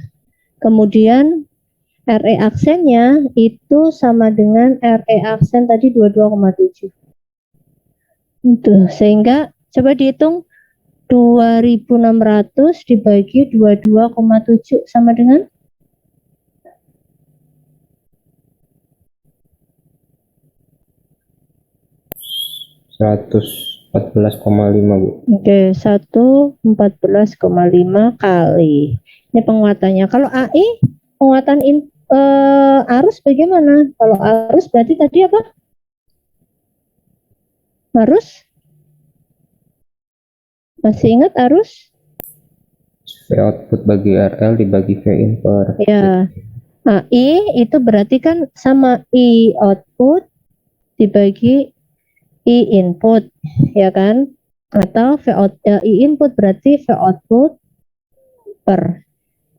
Kemudian RE aksennya itu sama dengan RE aksen tadi 22,7. Itu sehingga coba dihitung 2600 dibagi 22,7 sama dengan 114,5 Bu. Oke, 114,5 kali. Ini penguatannya. Kalau AI, penguatan arus bagaimana? Kalau arus berarti tadi apa? Arus? Masih ingat arus? V output bagi RL dibagi V in per. Ya. AI itu berarti kan sama I output dibagi I input, ya kan? Atau I input berarti V output per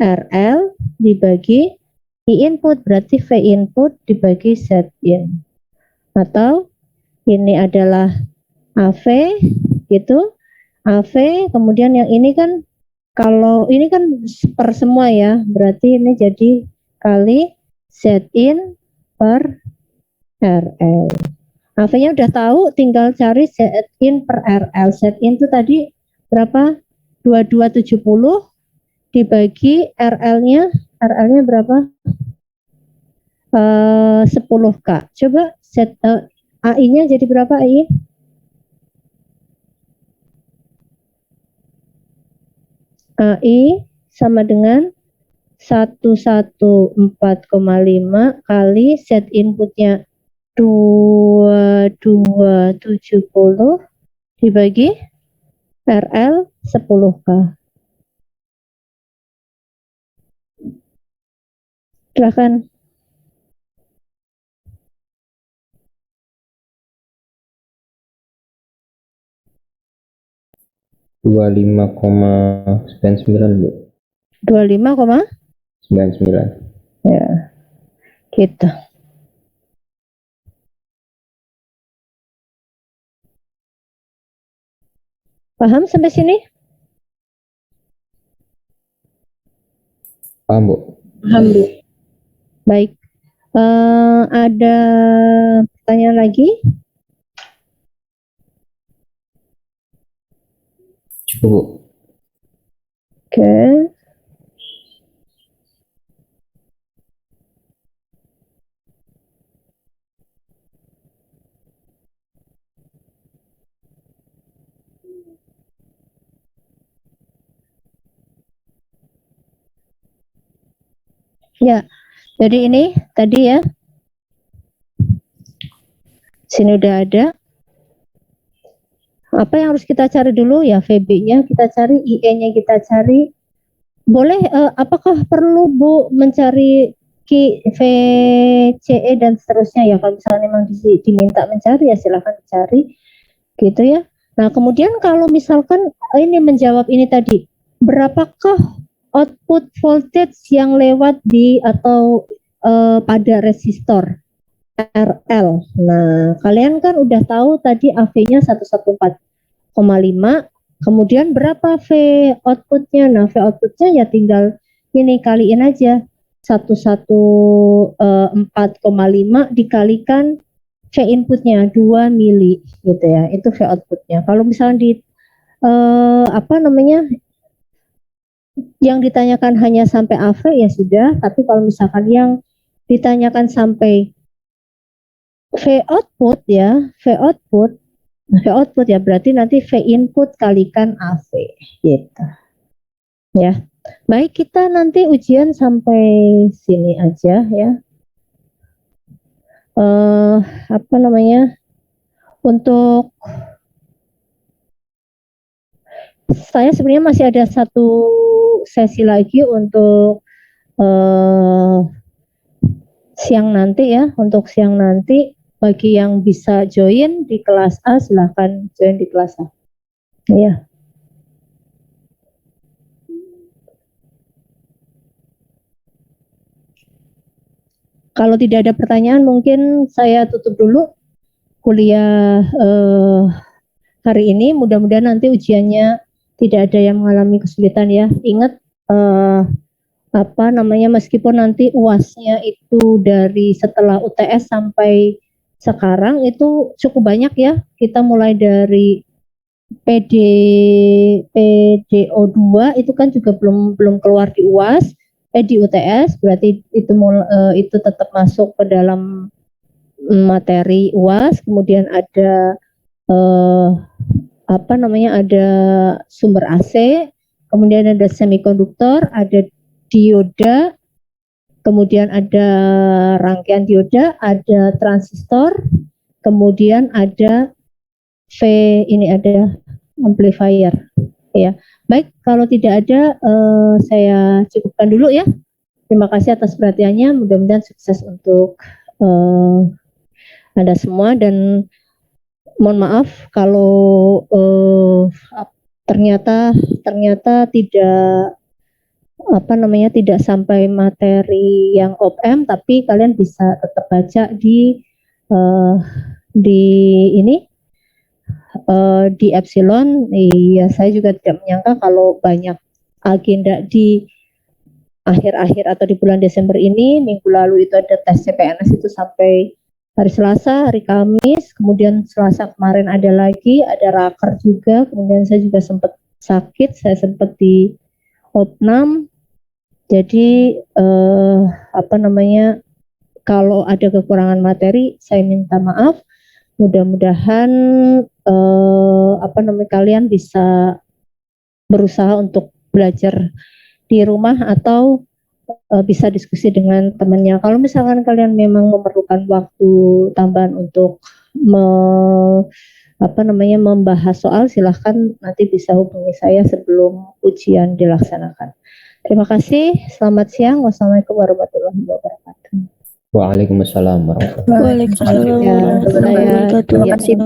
RL dibagi I input berarti V input dibagi Z in. Atau ini adalah AV gitu. AV, kemudian yang ini kan kalau ini kan per semua ya, berarti ini jadi kali Z in per RL. AV-nya udah tahu, tinggal cari Z in per RL. Z in itu tadi berapa? 2270 dibagi RL-nya berapa? 10K. Coba AI-nya jadi berapa AI? AI sama dengan 114,5 kali set inputnya 2270 dibagi RL 10K. Silahkan. 25,99 Bu. 25,99. Ya, gitu. Paham sampai sini? Paham, Bu? Paham, Bu. Baik. Ada pertanyaan lagi? Cukup, Bu. Oke. Ya, jadi ini tadi ya. Sini udah ada. Apa yang harus kita cari dulu ya? VB-nya kita cari, IE-nya kita cari. Boleh, apakah perlu Bu mencari VCE dan seterusnya ya? Kalau misalnya memang diminta mencari ya silahkan cari, gitu ya. Nah kemudian kalau misalkan ini menjawab ini tadi, berapakah output voltage yang lewat di atau pada resistor RL. Nah, kalian kan udah tahu tadi AV-nya 114,5. Kemudian berapa V outputnya? Nah, V outputnya ya tinggal ini kaliin aja. 114,5 dikalikan V inputnya 2 mili gitu ya. Itu V outputnya. Kalau misalnya di yang ditanyakan hanya sampai AV ya sudah, tapi kalau misalkan yang ditanyakan sampai V output ya, V output ya berarti nanti V input kalikan AV gitu. Ya. Baik, kita nanti ujian sampai sini aja ya. Untuk saya sebenarnya masih ada satu sesi lagi untuk siang nanti ya. Untuk siang nanti bagi yang bisa join di kelas A silahkan join di kelas A. Ya. Kalau tidak ada pertanyaan mungkin saya tutup dulu kuliah hari ini. Mudah-mudahan nanti ujiannya tidak ada yang mengalami kesulitan ya. Ingat meskipun nanti UAS-nya itu dari setelah UTS sampai sekarang itu cukup banyak ya. Kita mulai dari PDO2 itu kan juga belum keluar di UAS, di UTS, berarti itu tetap masuk ke dalam materi UAS. Kemudian ada ada sumber AC, kemudian ada semikonduktor, ada dioda, kemudian ada rangkaian dioda, ada transistor, kemudian ada ada amplifier ya. Baik, kalau tidak ada saya cukupkan dulu ya. Terima kasih atas perhatiannya, mudah-mudahan sukses untuk Anda semua dan mohon maaf kalau ternyata tidak tidak sampai materi yang op-amp, tapi kalian bisa tetap baca di Epsilon. Iya, saya juga tidak menyangka kalau banyak agenda di akhir-akhir atau di bulan Desember ini. Minggu lalu itu ada tes CPNS itu sampai hari Selasa, hari Kamis, kemudian Selasa kemarin ada lagi, ada raker juga, kemudian saya juga sempat sakit, saya sempat di opnam. Jadi kalau ada kekurangan materi saya minta maaf. Mudah-mudahan kalian bisa berusaha untuk belajar di rumah atau bisa diskusi dengan temannya. Kalau misalkan kalian memang memerlukan waktu tambahan untuk membahas soal, silahkan nanti bisa hubungi saya sebelum ujian dilaksanakan. Terima kasih. Selamat siang. Wassalamualaikum warahmatullahi wabarakatuh. Waalaikumsalam warahmatullahi wabarakatuh. Waalaikumsalam warahmatullahi wabarakatuh. Terima kasih.